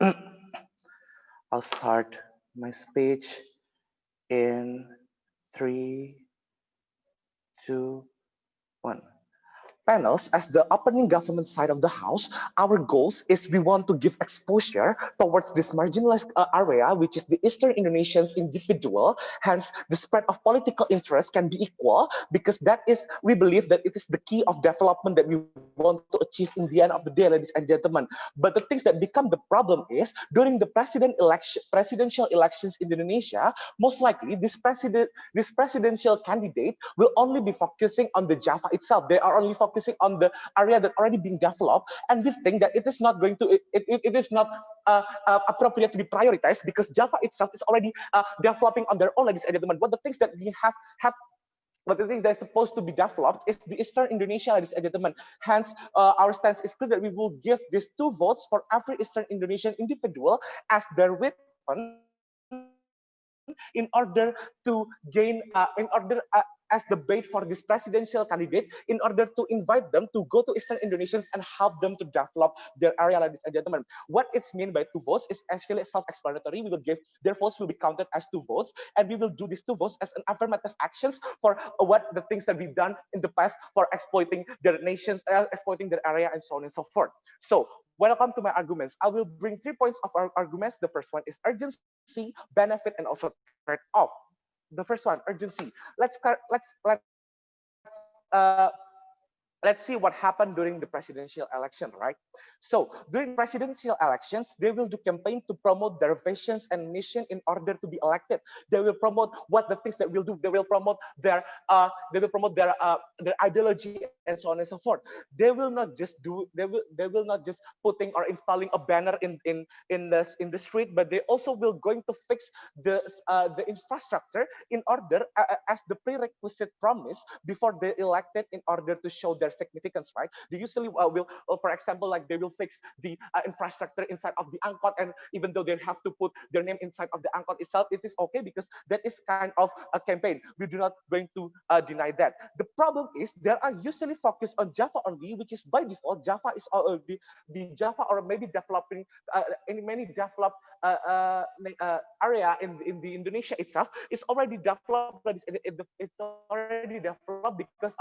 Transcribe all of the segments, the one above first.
I'll start my speech in 3, 2, 1. Panels, as the opening government side of the house, our goals is we want to give exposure towards this marginalized area, which is the Eastern Indonesians individual. Hence, the spread of political interest can be equal, because that is, we believe that it is the key of development that we want to achieve in the end of the day, ladies and gentlemen. But the things that become the problem is during the presidential elections in Indonesia, most likely this presidential candidate will only be focusing on the Java itself. They are only focusing on the area that already being developed, and we think that it is not going to it is not appropriate to be prioritized, because Java itself is already developing on their own, ladies and gentlemen. What the things that we have but the things that are supposed to be developed is the Eastern Indonesia, ladies and gentlemen. Hence, our stance is clear that we will give these 2 votes for every Eastern Indonesian individual as their weapon in order to gain, as the bait for this presidential candidate, in order to invite them to go to Eastern Indonesians and help them to develop their area, ladies and gentlemen. What it's mean by 2 votes is actually self-explanatory. We will give their votes will be counted as 2 votes, and we will do these 2 votes as an affirmative actions for what the things that we've done in the past for exploiting their nations, exploiting their area, and so on and so forth. So welcome to my arguments. I will bring 3 points of our arguments. The first one is urgency, benefit, and also trade-off. The first one, urgency. Let's see what happened during the presidential election, right? So during presidential elections, they will do campaign to promote their visions and mission in order to be elected. They will promote what the things that will do. They will promote their ideology and so on and so forth. They will not just do they will not just putting or installing a banner in the street, but they also will going to fix the infrastructure in order as the prerequisite promise before they elected, in order to show their significance, right? They usually will, for example, like they will fix the infrastructure inside of the angkot, and even though they have to put their name inside of the angkot itself, it is okay, because that is kind of a campaign. We do not going to deny that. The problem is they are usually focused on Java only, which is by default Java is the Java, or maybe developing in many developed area in the Indonesia itself is already developed. It's already developed because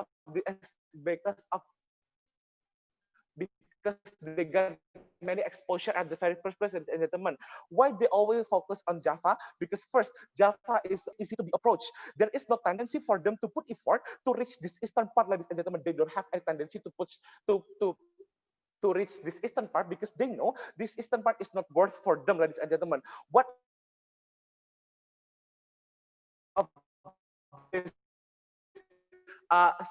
they got many exposure at the very first place, and gentlemen. Why they always focus on Java? Because first, Java is easy to be approached. There is no tendency for them to put effort to reach this eastern part, ladies and gentlemen. They don't have any tendency to push to reach this eastern part, because they know this eastern part is not worth for them, ladies and gentlemen. What this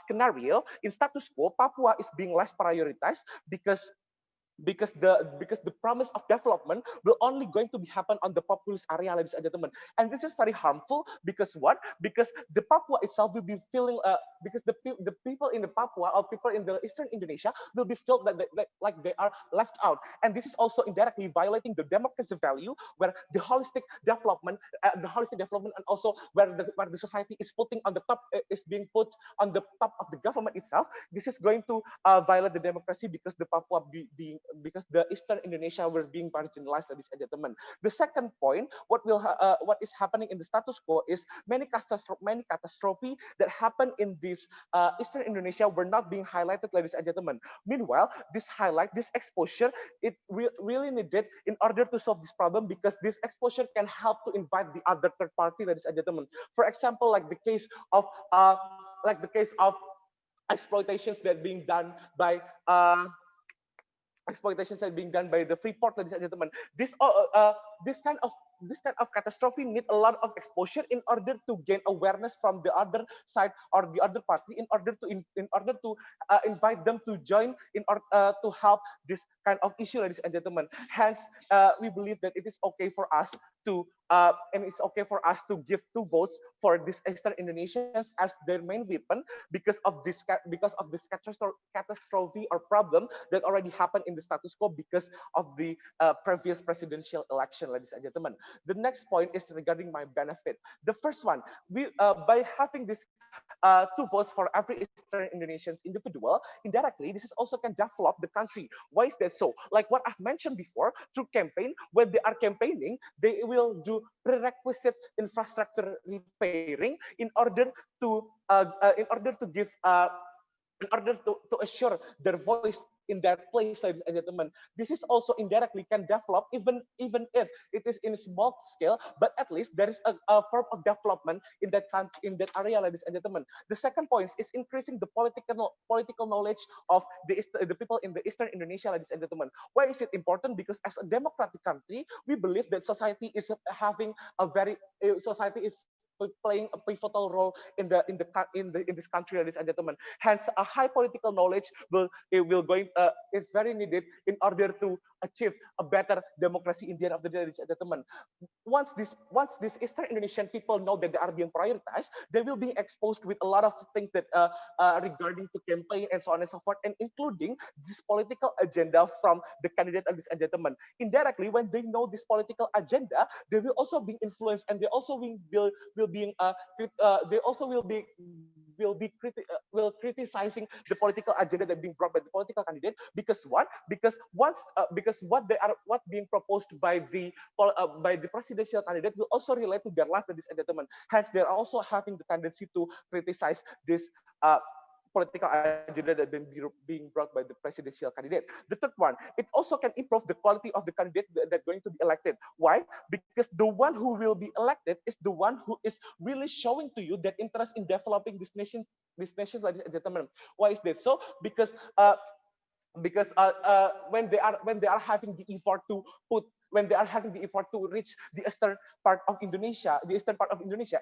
scenario in status quo, Papua is being less prioritized, because the promise of development will only going to be happen on the populous area, ladies and gentlemen. And this is very harmful, because what? Because the Papua itself will be feeling because the people in the Papua, or people in the Eastern Indonesia, will be felt that like they are left out. And this is also indirectly violating the democracy value, where the holistic development and also where the society is putting on the top, is being put on the top of the government itself. This is going to violate the democracy, because the Papua being, because the Eastern Indonesia were being marginalized, ladies and gentlemen. The second point, what is happening in the status quo is many catastrophe that happen in this Eastern Indonesia were not being highlighted, ladies and gentlemen. Meanwhile, this exposure, it really needed in order to solve this problem, because this exposure can help to invite the other third party, ladies and gentlemen. For example, like the case of exploitations that being done by the Freeport, ladies and gentlemen. This kind of catastrophe need a lot of exposure in order to gain awareness from the other side or the other party, in order to invite them to join in order to help this kind of issue, ladies and gentlemen. Hence, we believe that it is okay for us to and it's okay for us to give 2 votes for this Eastern Indonesians as their main weapon, because of this catastrophe or problem that already happened in the status quo because of the previous presidential election, ladies and gentlemen. The next point is regarding my benefit. The first one, we by having this two votes for every Eastern Indonesian individual, indirectly, this is also can develop the country. Why is that so? Like what I've mentioned before, through campaign, when they are campaigning, they will do prerequisite infrastructure repairing in order to give in order to assure their voice in that place, ladies and gentlemen. This is also indirectly can develop, even if it is in a small scale, but at least there is a form of development in that country, in that area, ladies and gentlemen. The second point is increasing the political knowledge of the people in the Eastern Indonesia, ladies and gentlemen. Why is it important? Because as a democratic country, we believe that society is having a very society is playing a pivotal role in this country, ladies and gentlemen. Hence, a high political knowledge will going is very needed in order to achieve a better democracy in the end of the day, ladies and gentlemen. Once these Eastern Indonesian people know that they are being prioritized, they will be exposed with a lot of things that regarding to campaign and so on and so forth, and including this political agenda from the candidate, ladies and gentlemen. Indirectly, when they know this political agenda, they will also be influenced, and they also will being they also will criticizing the political agenda that being brought by the political candidate. Because what? Because what being proposed by the presidential candidate will also relate to their life, ladies and gentlemen. Hence, they're also having the tendency to criticize this political agenda that being brought by the presidential candidate. The third one, it also can improve the quality of the candidate that going to be elected. Why? Because the one who will be elected is the one who is really showing to you that interest in developing this nation, ladies and gentlemen. Why is that so? Because when they are having the effort to put when they are having the effort to reach the eastern part of Indonesia,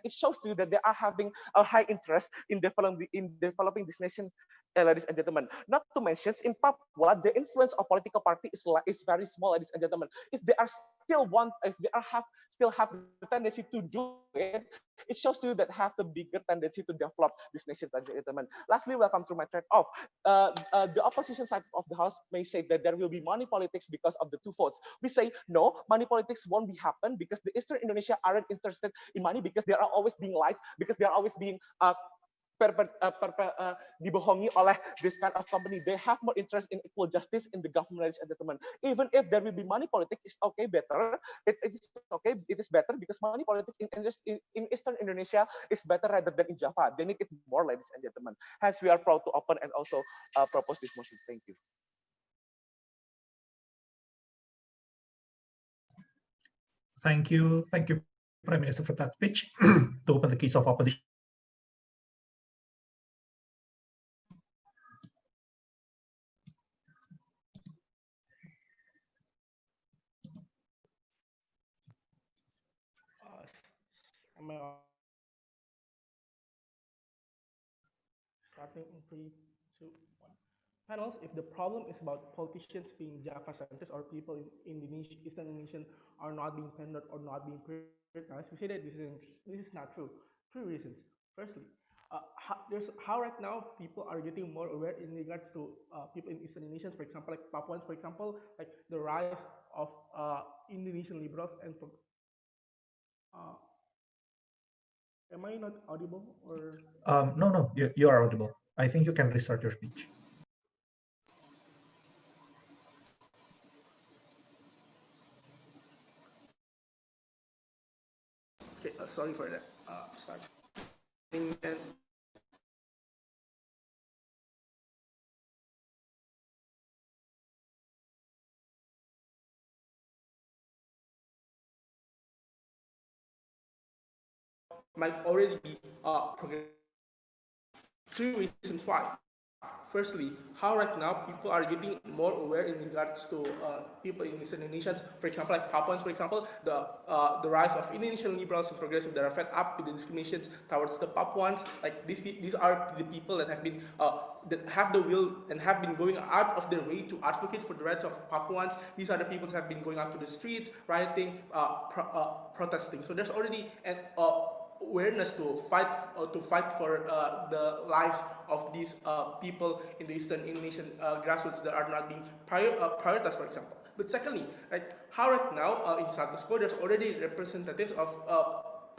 it shows to you that they are having a high interest in developing this nation, ladies and gentlemen. Not to mention, in Papua, the influence of political party is very small, ladies and gentlemen. If they are still have the tendency to do it, it shows to you that have the bigger tendency to develop this nation, ladies and gentlemen. Lastly, welcome to my thread off. The opposition side of the house may say that there will be money politics because of the two votes. We say no, money politics won't be happen because the Eastern Indonesia aren't interested in money, because they are always being lied, because they are always being dibohongi oleh this kind of company. They have more interest in equal justice in the government, ladies and gentlemen. Even if there will be money politics, it's okay, better. It is okay. It is better because money politics in Eastern Indonesia is better rather than in Java. They need it more, ladies and gentlemen. Hence, we are proud to open and also propose these motions. Thank you. Thank you, Prime Minister, for that speech to open the case of opposition. Starting in 3, 2, 1. Panels, if the problem is about politicians being Java centers or people in Indonesia, Eastern Indonesian are not being pandered or not being prioritized, we say that this is not true. 3 reasons. Firstly, how right now people are getting more aware in regards to people in Eastern Indonesians, for example, like Papuans, for example, like the rise of Indonesian liberals and am I not audible or? No, you are audible. I think you can restart your speech. Okay, sorry for that. Start. Might already be progressed. 3 reasons why. Firstly, how right now people are getting more aware in regards to people in Eastern Indonesians. For example, like Papuans, for example, the rise of Indonesian liberals and progressives that are fed up with the discriminations towards the Papuans. Like these are the people that have been that have the will and have been going out of their way to advocate for the rights of Papuans. These are the people that have been going out to the streets, rioting, protesting. So there's already an awareness to fight for the lives of these people in the Eastern Indonesian grassroots that are not being prioritized, for example. But secondly, right, how right now in status quo there's already representatives of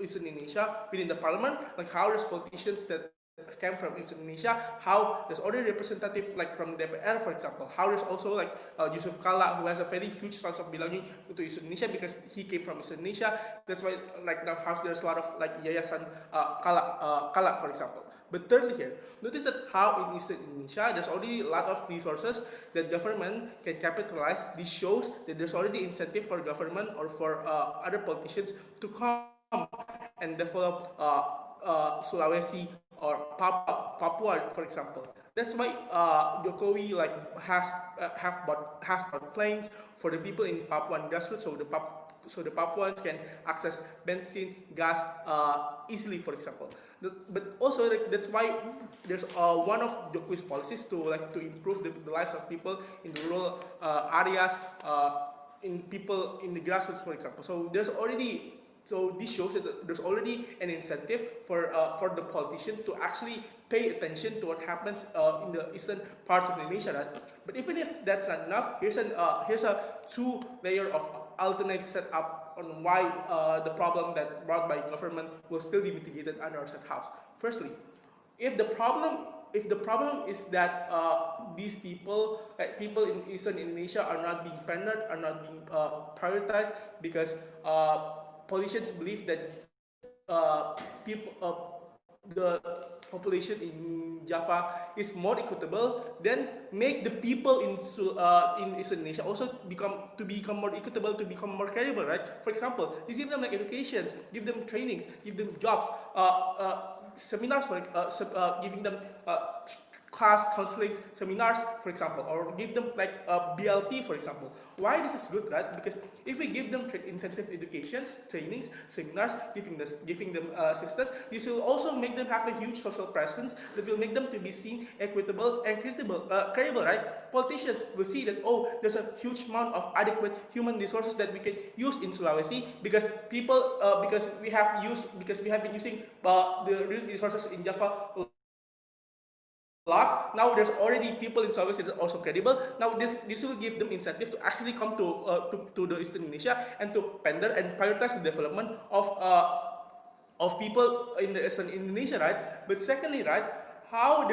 Eastern Indonesia within the parliament, like how there's politicians that came from Eastern Indonesia, how there's already representative like from DPR, for example, how there's also like Yusuf Kala, who has a very huge sense of belonging to Eastern Indonesia because he came from Eastern Indonesia. That's why like now how there's a lot of like Yayasan Kala, for example. But thirdly here, notice that how in Eastern Indonesia, there's already a lot of resources that government can capitalize. This shows that there's already incentive for government or for other politicians to come and develop Sulawesi or Papua, for example. That's why Jokowi like has bought planes for the people in Papuan grassroots, so the Papuans can access benzene, gas easily, for example. But also like, that's why there's one of Jokowi's policies to improve the lives of people in the rural areas, in people in the grassroots, for example. So this shows that there's already an incentive for the politicians to actually pay attention to what happens in the eastern parts of Indonesia, right? But even if that's not enough, here's a two-layer of alternate setup on why the problem that brought by government will still be mitigated under our set house. Firstly, if the problem is that these people, like people in Eastern Indonesia, are not being pandered, are not being prioritized because politicians believe that the population in Java is more equitable, then make the people in Eastern Indonesia also become more equitable, to become more credible, right? For example, you give them like educations, give them trainings, give them jobs, seminars, giving them class counseling seminars, for example, or give them like BLT, for example. Why this is good, right? Because if we give them intensive educations, trainings, seminars, giving them assistance, this will also make them have a huge social presence that will make them to be seen equitable and credible, right? Politicians will see that, oh, there's a huge amount of adequate human resources that we can use in Sulawesi because because we have been using the resources in Java lot. Now there's already people in Sulawesi that are also credible. Now this will give them incentive to actually come to the Eastern Indonesia and to pander and prioritize the development of people in the Eastern Indonesia, right? But secondly, right, how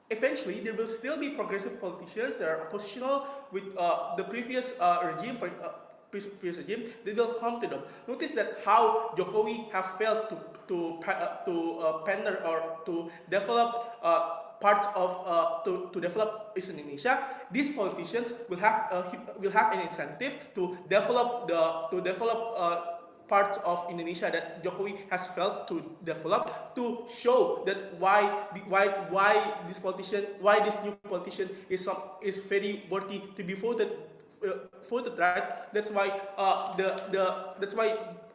eventually there will still be progressive politicians that are oppositional with the previous regime, previous regime. They will come to them. Notice that how Jokowi have failed to pander or to develop parts of to develop Eastern Indonesia. These politicians will have an incentive to develop parts of Indonesia that Jokowi has failed to develop, to show that why this new politician is very worthy to be voted, right? That's why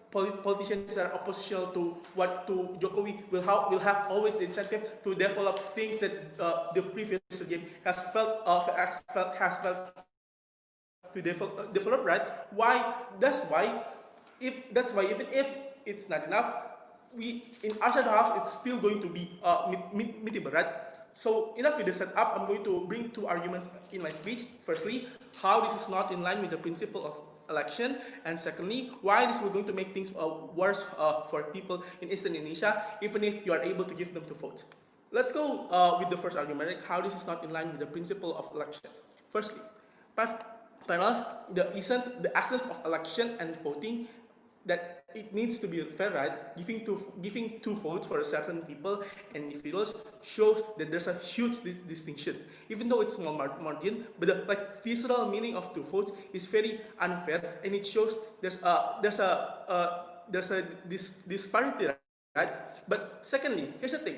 politicians that are oppositional to Jokowi will have always the incentive to develop things that the previous regime has failed to develop, right? That's why even if it's not enough, we in Arshad House it's still going to be meetable, right? So enough with the setup. I'm going to bring two arguments in my speech. Firstly, how this is not in line with the principle of election, and secondly, why this is going to make things worse for people in Eastern Indonesia, even if you are able to give them two votes. Let's go with the first argument, like how this is not in line with the principle of election. Firstly, panels, the essence of election and voting, that it needs to be fair, right? Giving two votes for a certain people and individuals shows that there's a huge distinction, even though it's small margin. But the visceral meaning of two votes is very unfair, and it shows there's a disparity, right? But secondly, here's the thing.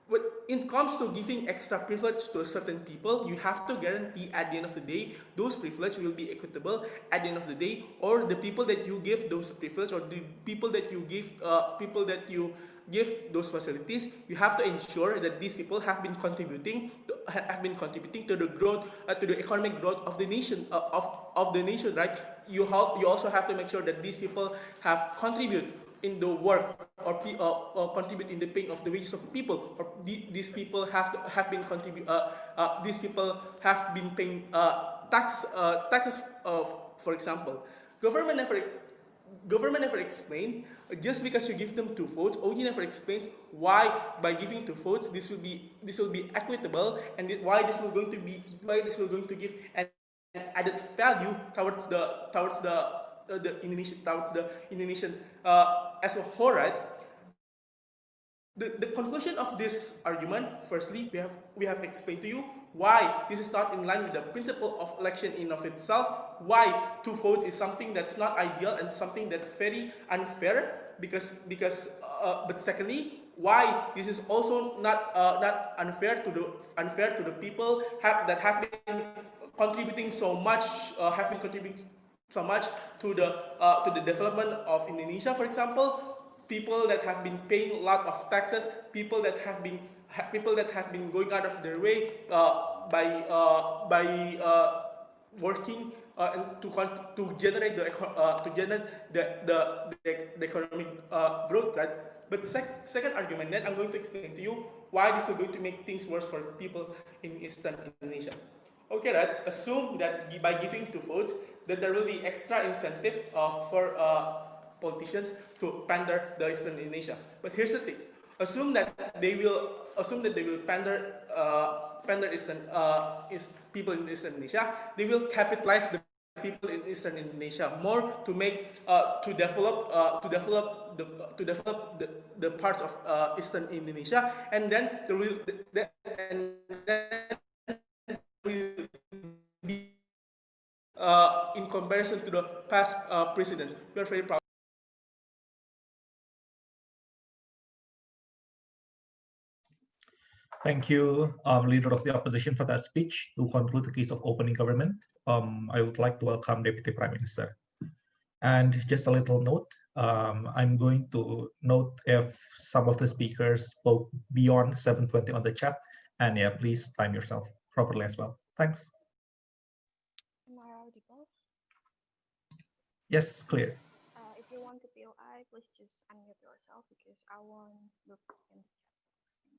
When it comes to giving extra privilege to a certain people, you have to guarantee at the end of the day, those privilege will be equitable at the end of the day, or the people that you give those privilege, or the people that you give those facilities, you have to ensure that these people have been contributing to the growth, to the economic growth of the nation, of the nation, right? You also have to make sure that these people have contributed in the work or contribute in the paying of the wages of people, or these people have been paying taxes, for example. Government never government never explained, just because you give them 2 votes, OG never explains why by giving 2 votes this will be equitable, and why this will going to give an added value towards the Indonesian as a whole, right? The conclusion of this argument, firstly, we have explained to you why this is not in line with the principle of election in of itself, why 2 votes is something that's not ideal and something that's very unfair, but secondly, why this is also not unfair to the people that have been contributing so much to the development of Indonesia, for example, people that have been paying a lot of taxes, people that have been going out of their way by working and to generate the economic growth, right? But second argument, then I'm going to explain to you why this is going to make things worse for people in Eastern Indonesia. Okay, right? Assume that by giving 2 votes, that there will be extra incentive for politicians to pander the Eastern Indonesia. But here's the thing: assume that they will pander people in Eastern Indonesia. They will capitalize the people in Eastern Indonesia more to make to develop the parts of Eastern Indonesia, and then there will be in comparison to the past presidents. We are very proud. Thank you, Leader of the Opposition, for that speech. To conclude the case of opening government, I would like to welcome Deputy Prime Minister. And just a little note, I'm going to note if some of the speakers spoke beyond 7:20 on the chat, and yeah, please time yourself properly as well. Thanks. Am I audible? Yes, clear. If you want to POI, please just unmute yourself because I won't look in the chat box.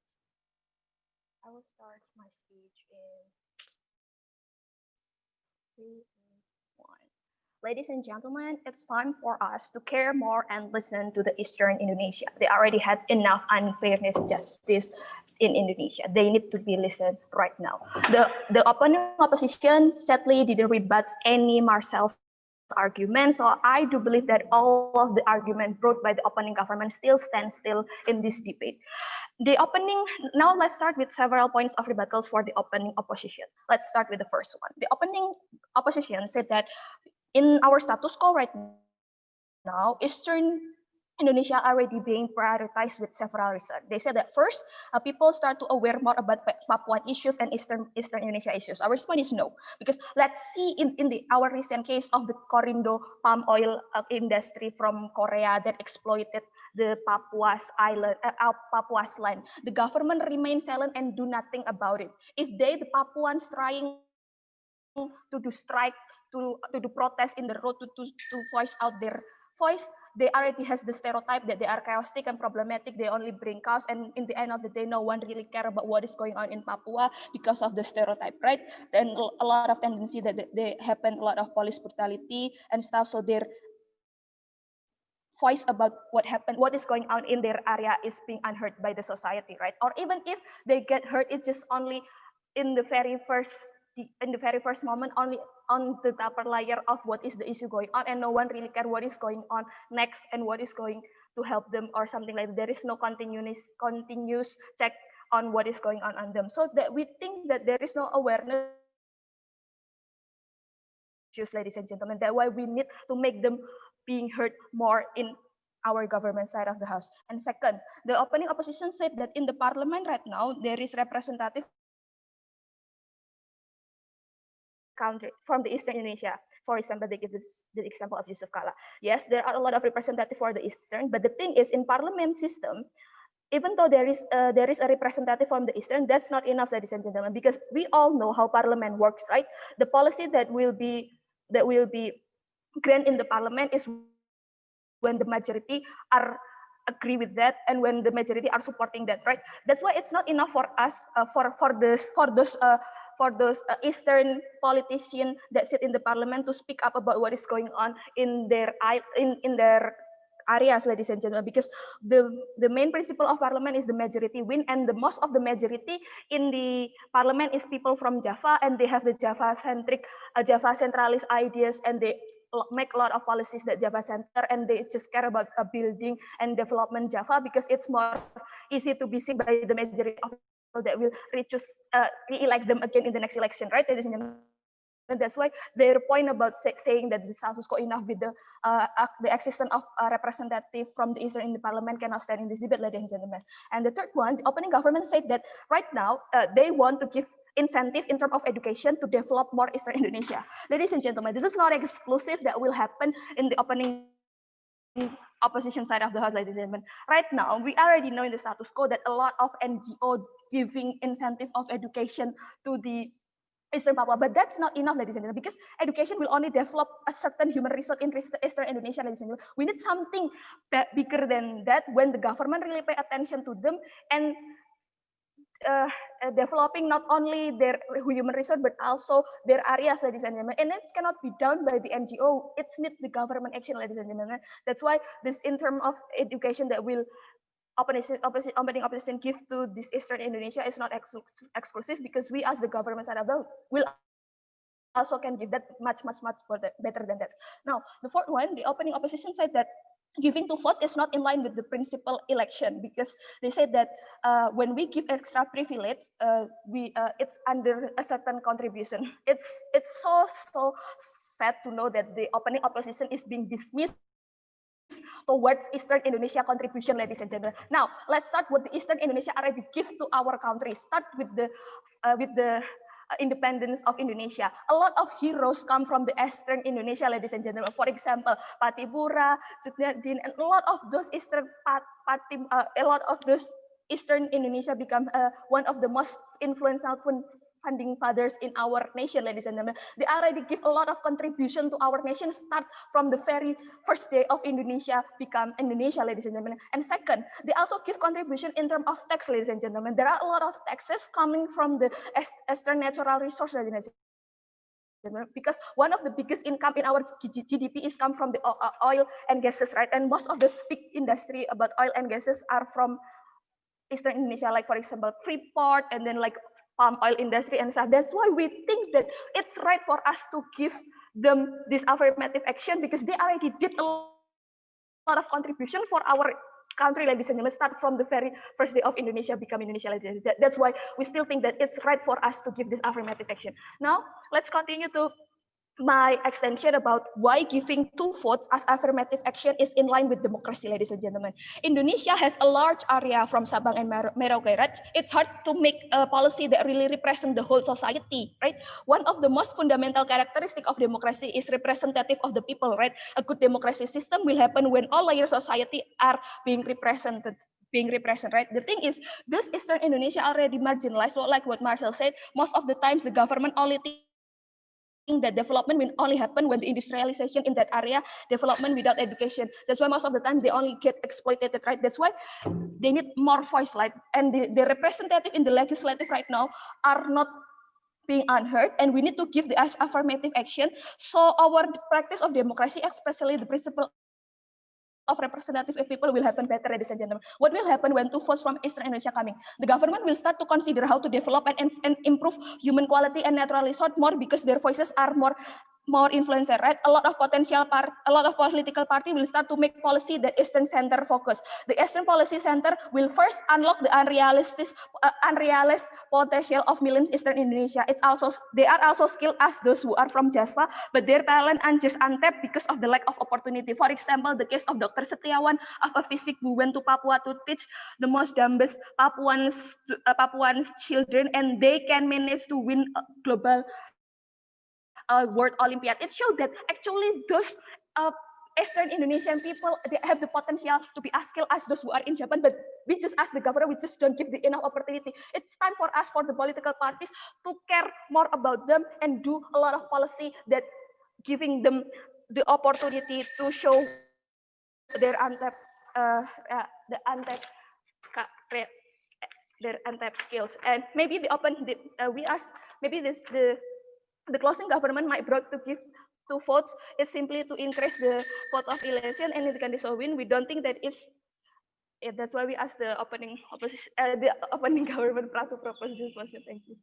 I will start my speech in 3, 2, 1. Ladies and gentlemen, it's time for us to care more and listen to the Eastern Indonesia. They already had enough unfairness justice in Indonesia. They need to be listened right now. The opposition sadly didn't rebut any Marcel's argument, so I do believe that all of the argument brought by the opening government still stands still in this debate. The opening, now let's start with several points of rebuttals for the opening opposition. Let's start with the first one. The opening opposition said that in our status quo right now, Eastern Indonesia already being prioritized with several reasons. They said that first, people start to aware more about Papuan issues and Eastern Indonesia issues. Our response is no, because let's see in our recent case of the Corindo palm oil industry from Korea that exploited the Papua's land. The government remains silent and do nothing about it. If the Papuans trying to do strike, to do protest in the road, to voice out their voice, they already has the stereotype that they are chaotic and problematic. They only bring chaos, and in the end of the day, no one really care about what is going on in Papua because of the stereotype, right? And a lot of tendency that they happen, a lot of police brutality and stuff. So their voice about what happened, what is going on in their area is being unheard by the society, right? Or even if they get hurt, it's just only in the very first moment, only on the upper layer of what is the issue going on, and no one really care what is going on next and what is going to help them or something like that. There is no continuous check on what is going on them. So that we think that there is no awareness, ladies and gentlemen. That's why we need to make them being heard more in our government side of the house. And second, the opening opposition said that in the parliament right now, there is representative country from the Eastern Indonesia. For example, they give the example of Yusuf Kala. Yes, there are a lot of representatives for the Eastern, but the thing is, in parliament system, even though there is a representative from the Eastern, that's not enough, ladies and gentlemen, because we all know how parliament works, right? The policy that will be granted in the parliament is when the majority are agree with that and when the majority are supporting that, right? That's why it's not enough for us for those for those Eastern politicians that sit in the parliament to speak up about what is going on in their areas, ladies and gentlemen, because the main principle of parliament is the majority win, and the most of the majority in the parliament is people from Java, and they have the Java centralist ideas, and they make a lot of policies that Java center, and they just care about building and development Java because it's more easy to be seen by the majority of people that will re-elect them again in the next election, right, ladies and gentlemen? And that's why their point about saying that the status quo enough with the existence of a representative from the Eastern in the parliament cannot stand in this debate, ladies and gentlemen. And the third one, the opening government said that right now they want to give incentive in terms of education to develop more Eastern Indonesia. Ladies and gentlemen, this is not exclusive that will happen in the opening opposition side of the house, ladies and gentlemen. Right now, we already know in the status quo that a lot of NGO giving incentive of education to the Eastern Papua, but that's not enough, ladies and gentlemen, because education will only develop a certain human resource in Eastern Indonesia, ladies and gentlemen. We need something bigger than that when the government really pay attention to them and developing not only their human resource, but also their areas, ladies and gentlemen. And it cannot be done by the NGO. It's need the government action, ladies and gentlemen. That's why this in terms of education that will opening opposition give to this Eastern Indonesia is not exclusive, because we as the government side of the will also can give that much better than that. Now, the fourth one, the opening opposition said that giving 2 votes is not in line with the principal election, because they said that when we give extra privilege, it's under a certain contribution. It's so sad to know that the opening opposition is being dismissed towards Eastern Indonesia contribution, ladies and gentlemen. Now, let's start what the Eastern Indonesia already give to our country. Start with the independence of Indonesia. A lot of heroes come from the Eastern Indonesia, ladies and gentlemen. For example, Patibura, Hasanuddin, and a lot of those Eastern Indonesia become one of the most influential funding fathers in our nation, ladies and gentlemen. They already give a lot of contribution to our nation, start from the very first day of Indonesia become Indonesia, ladies and gentlemen. And second, they also give contribution in terms of tax, ladies and gentlemen. There are a lot of taxes coming from the Eastern natural resources, ladies and gentlemen, because one of the biggest income in our GDP is come from the oil and gases, right? And most of this big industry about oil and gases are from Eastern Indonesia, like for example, Freeport, and then like palm oil industry and stuff. That's why we think that it's right for us to give them this affirmative action, because they already did a lot of contribution for our country, ladies and gentlemen, start from the very first day of Indonesia become Indonesia, ladies and gentlemen. That's why we still think that it's right for us to give this affirmative action. Now, let's continue to my extension about why giving 2 votes as affirmative action is in line with democracy, ladies and gentlemen. Indonesia has a large area from Sabang and Merauke, right? It's hard to make a policy that really represents the whole society, right? One of the most fundamental characteristics of democracy is representative of the people, right? A good democracy system will happen when all layers of society are being represented, right? The thing is, this Eastern Indonesia already marginalized, so like what Marcel said, most of the times the government only that development will only happen when the industrialization in that area, development without education. That's why most of the time they only get exploited, right? That's why they need more voice, like, and the representative in the legislative right now are not being unheard, and we need to give the affirmative action. So our practice of democracy, especially the principle of representative people, will happen better, ladies and gentlemen. What will happen when 2 votes from Eastern Indonesia coming? The government will start to consider how to develop and improve human quality and natural resource more, because their voices are more influencer, right? A lot of political party will start to make policy that Eastern Center focus. The Eastern Policy Center will first unlock the unrealistic potential of millions Eastern Indonesia. They are also skilled as those who are from Java, but their talent are just untapped because of the lack of opportunity. For example, the case of Dr. Setiawan of a physics who went to Papua to teach the most dumbest Papuans children, and they can manage to win a global World Olympiad. It shows that actually those Eastern Indonesian people, they have the potential to be as skilled as those who are in Japan, but we just as the government, we just don't give the enough opportunity. It's time for us, for the political parties, to care more about them and do a lot of policy that giving them the opportunity to show their untapped their untapped skills. And maybe the closing government might brought to give 2 votes is simply to increase the votes of election and it can dissolve win. We don't think that it's. That's why we asked the opening government to propose this motion. Thank you.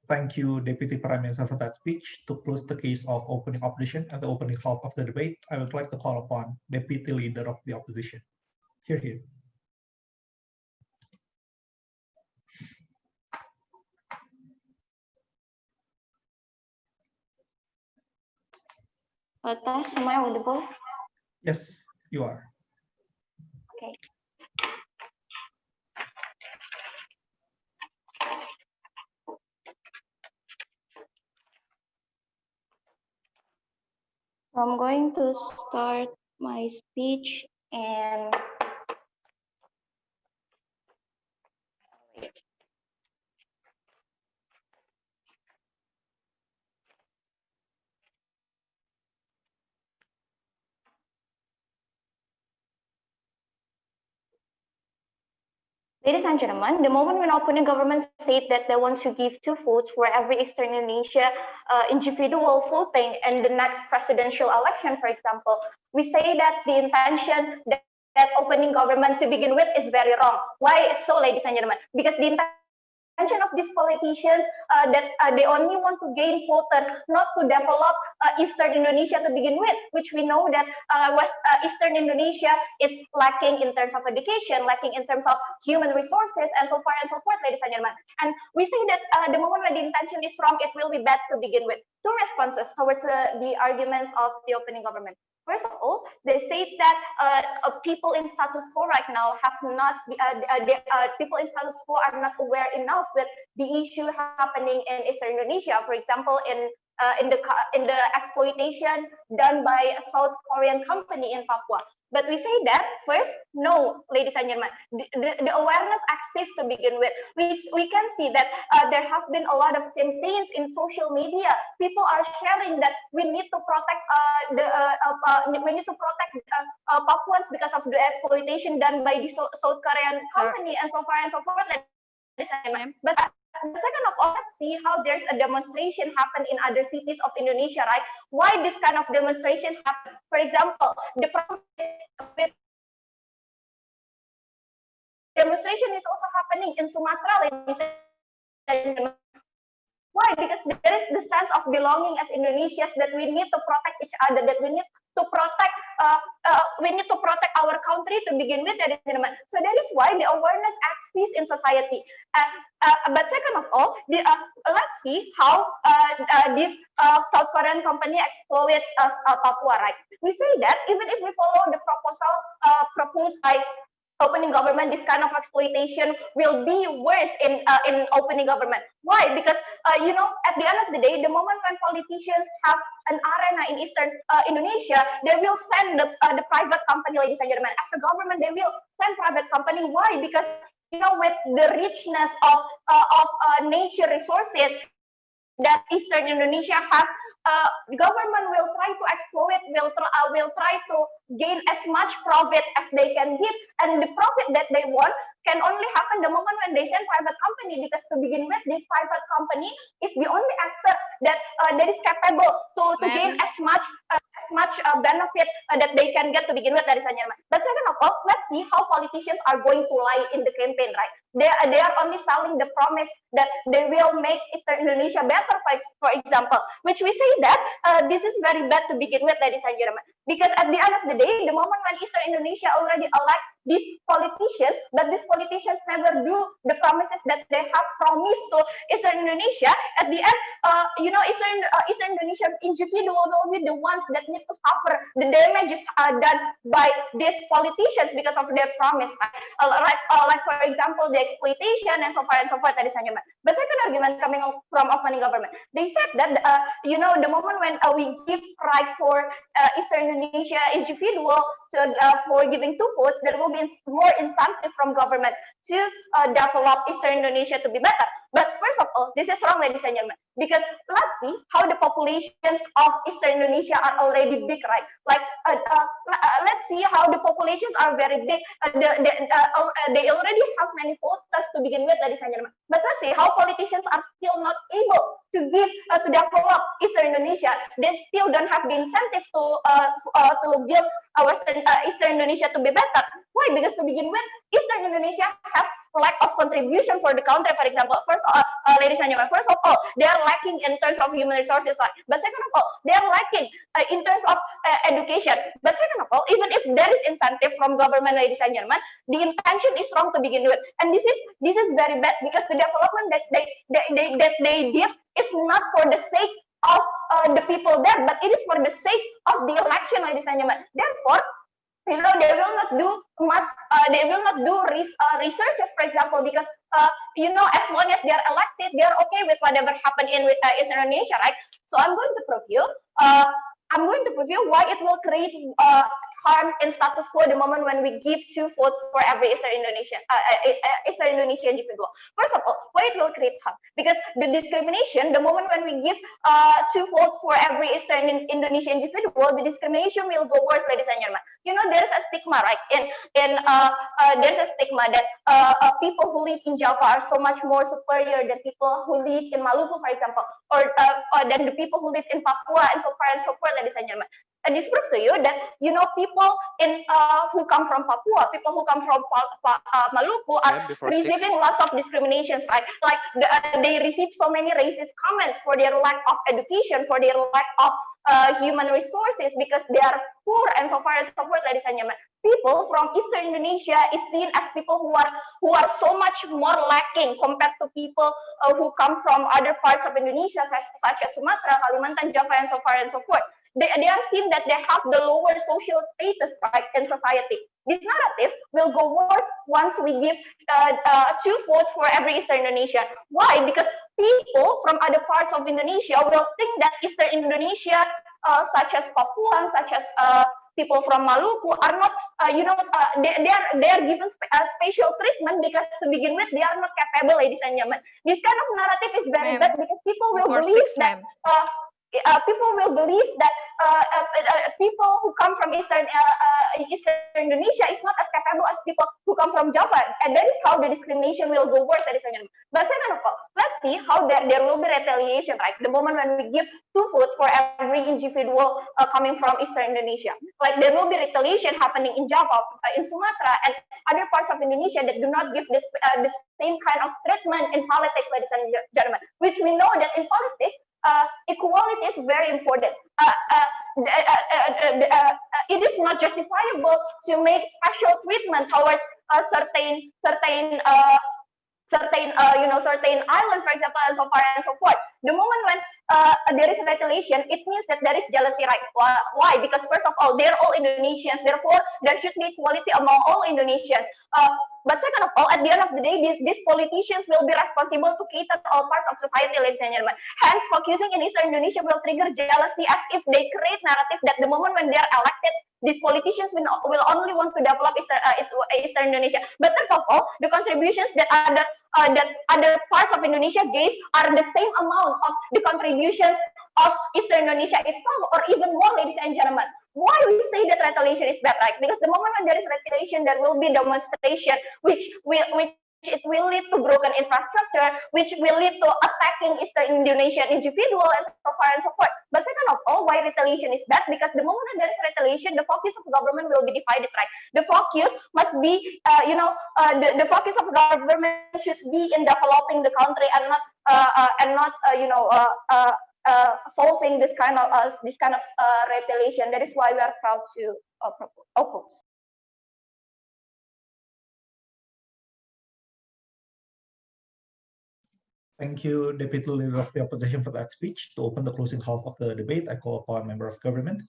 Thank you, Deputy Prime Minister, for that speech. To close the case of opening opposition and the opening half of the debate, I would like to call upon Deputy Leader of the Opposition. Here. Test, am I audible? Yes, you are. Okay. So I'm going to start my speech and ladies and gentlemen, the moment when opening government said that they want to give 2 votes for every Eastern Indonesia individual voting in the next presidential election, for example, we say that the intention that opening government to begin with is very wrong. Why so, ladies and gentlemen? Because the intention of these politicians that they only want to gain voters, not to develop Eastern Indonesia to begin with, which we know that Eastern Indonesia is lacking in terms of education, lacking in terms of human resources, and so far and so forth, ladies and gentlemen. And we say that the moment when the intention is wrong, it will be bad to begin with. 2 responses towards the arguments of the opening government. First of all, they say that people in status quo right now have not, people in status quo are not aware enough with the issue happening in Eastern Indonesia. For example, in the exploitation done by a South Korean company in Papua. But we say that first, no, ladies and gentlemen, the awareness exists to begin with. We can see that there have been a lot of campaigns in social media. People are sharing that we need to protect Papuans because of the exploitation done by the South Korean company and so far and so forth. But the second of all, let's see how there's a demonstration happen in other cities of Indonesia, right? Why this kind of demonstration happen? For example, the demonstration is also happening in Sumatra, ladies and gentlemen. Why? Because there is the sense of belonging as Indonesians that we need to protect each other, that we need to protect our country to begin with, ladies and gentlemen. So that is why the awareness exists in society. But second of all, let's see how this South Korean company exploits Papua, right? We say that even if we follow the proposal proposed by opening government, this kind of exploitation will be worse in opening government. Why? Because at the end of the day, the moment when politicians have an arena in Eastern Indonesia, they will send the private company, ladies and gentlemen. As a government, they will send private company. Why? Because with the richness of nature resources that Eastern Indonesia has, government will try to exploit, will try to gain as much profit as they can get, and the profit that they want can only happen the moment when they send private company, because to begin with, this private company is the only actor that is capable to gain as much benefit that they can get to begin with, ladies and gentlemen. But second of all, let's see how politicians are going to lie in the campaign, right? They are only selling the promise that they will make Eastern Indonesia better, for example, which we say that this is very bad to begin with, ladies and gentlemen. Because at the end of the day, the moment when Eastern Indonesia already elect these politicians, but these politicians never do the promises that they have promised to Eastern Indonesia, at the end, Eastern Indonesian individual will be the ones that need to suffer the damages done by these politicians because of their promise. Like for example, the exploitation and so far and so forth, ladies and gentlemen. But second argument coming from opening government, they said that the moment when we give rights for Eastern Indonesia individual for giving 2 votes, there will be more incentive from government to develop Eastern Indonesia to be better. But first of all, this is wrong, ladies and gentlemen, because let's see how the populations of Eastern Indonesia are already big, right? Like, let's see how the populations are very big. They already have many quotas to begin with, ladies and gentlemen. But let's see how politicians are still not able to give to develop Eastern Indonesia. They still don't have the incentive to build our Eastern Indonesia to be better. Why? Because to begin with, Eastern Indonesia has lack of contribution for the country. For example, ladies and gentlemen, first of all, they are lacking in terms of human resources. But second of all, they are lacking in terms of education. But second of all, even if there is incentive from government, ladies and gentlemen, the intention is wrong to begin with, and this is very bad because the development that they did is not for the sake of the people there, but it is for the sake of the election, ladies and gentlemen. Therefore, they will not do researches, for example, because as long as they are elected, they are okay with whatever happened in Eastern Indonesia, right? So I'm going to prove you why it will create harm in status quo the moment when we give 2 votes for every Eastern Indonesian individual. First of all, why it will create harm? Because the discrimination, the moment when we give 2 votes for every Eastern Indonesian individual, the discrimination will go worse, ladies and gentlemen. There's a stigma, right? There's a stigma that people who live in Java are so much more superior than people who live in Maluku, for example, or than the people who live in Papua, and so forth, ladies and gentlemen. And this proves to you that people who come from Papua, people who come from Maluku are receiving lots of discriminations, right? Like they receive so many racist comments for their lack of education, for their lack of human resources, because they are poor, and so forth, ladies and gentlemen. People from Eastern Indonesia is seen as people who are so much more lacking compared to people who come from other parts of Indonesia, such as Sumatra, Kalimantan, Java, and so forth. They are seen that they have the lower social status, right, in society. This narrative will go worse once we give 2 votes for every Eastern Indonesian. Why? Because people from other parts of Indonesia will think that Eastern Indonesia, such as Papua, such as people from Maluku, are not, they are given special treatment because to begin with they are not capable, ladies and gentlemen. This kind of narrative is very bad because people will believe that. People will believe that people who come from Eastern Indonesia is not as capable as people who come from Java, and that is how the discrimination will go worse, ladies and gentlemen. But second of all, let's see how there will be retaliation, right? The moment when we give 2 votes for every individual coming from Eastern Indonesia, like there will be retaliation happening in Java, in Sumatra, and other parts of Indonesia that do not give the same kind of treatment in politics, ladies and gentlemen. Which we know that in politics, equality is very important. It is not justifiable to make special treatment towards a certain island, for example, and so forth. The moment when there is retaliation, it means that there is jealousy, right? Why? Because first of all, they're all Indonesians. Therefore, there should be equality among all Indonesians. But second of all, at the end of the day, these politicians will be responsible to cater to all parts of society, ladies and gentlemen. Hence, focusing in Eastern Indonesia will trigger jealousy, as if they create narrative that the moment when they are elected, these politicians will only want to develop Eastern Indonesia. But third of all, the contributions that other parts of Indonesia gave are the same amount of the contributions of Eastern Indonesia itself, or even more, ladies and gentlemen. Why we say that retaliation is bad, right? Because the moment when there is retaliation, there will be demonstration, which it will lead to broken infrastructure, which will lead to attacking Eastern Indonesian individual, and so forth. But second of all, why retaliation is bad? Because the moment when there is retaliation, the focus of government will be divided, right? The focus must be, the focus of government should be in developing the country and not solving this kind of retaliation. That is why we are proud to oppose. Thank you, Deputy Leader of the Opposition, for that speech. To open the closing half of the debate, I call upon Member of Government.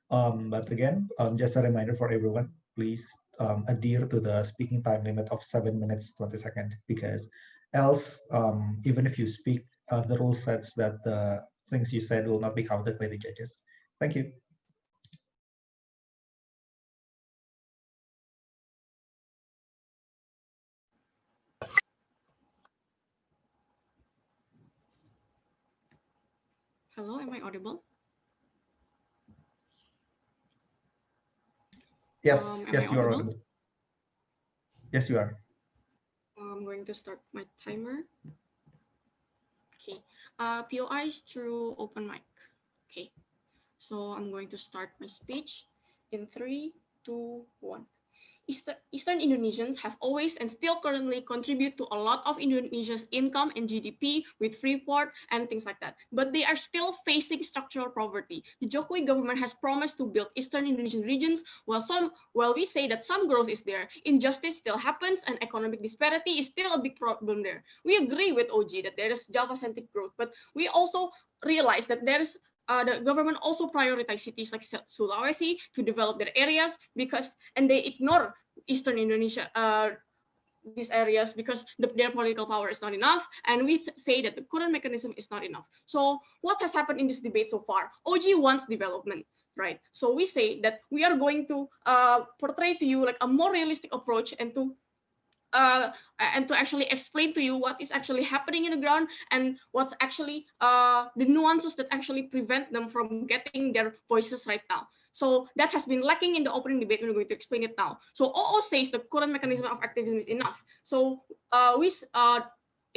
But again, just a reminder for everyone, please adhere to the speaking time limit of 7 minutes 20 seconds, because else, even if you speak, the rule says that the things you said will not be counted by the judges. Thank you. Hello, am I audible? Yes, Am yes, I you are audible? audible. Yes, you are. I'm going to start my timer. Okay, POIs through open mic. Okay, so I'm going to start my speech in 3, 2, 1. Eastern Indonesians have always and still currently contribute to a lot of Indonesia's income and GDP with Freeport and things like that. But they are still facing structural poverty. The Jokowi government has promised to build Eastern Indonesian regions, while we say that some growth is there, injustice still happens and economic disparity is still a big problem there. We agree with OG that there is Java-centric growth, but we also realize that there is the government also prioritize cities like Sulawesi to develop their areas and they ignore Eastern Indonesia, these areas because their political power is not enough, and we say that the current mechanism is not enough. So what has happened in this debate so far? OG wants development, right? So we say that we are going to portray to you like a more realistic approach and to actually explain to you what is actually happening in the ground and what's actually the nuances that actually prevent them from getting their voices right now. So that has been lacking in the opening debate. We're going to explain it now. So OO says the current mechanism of activism is enough. So is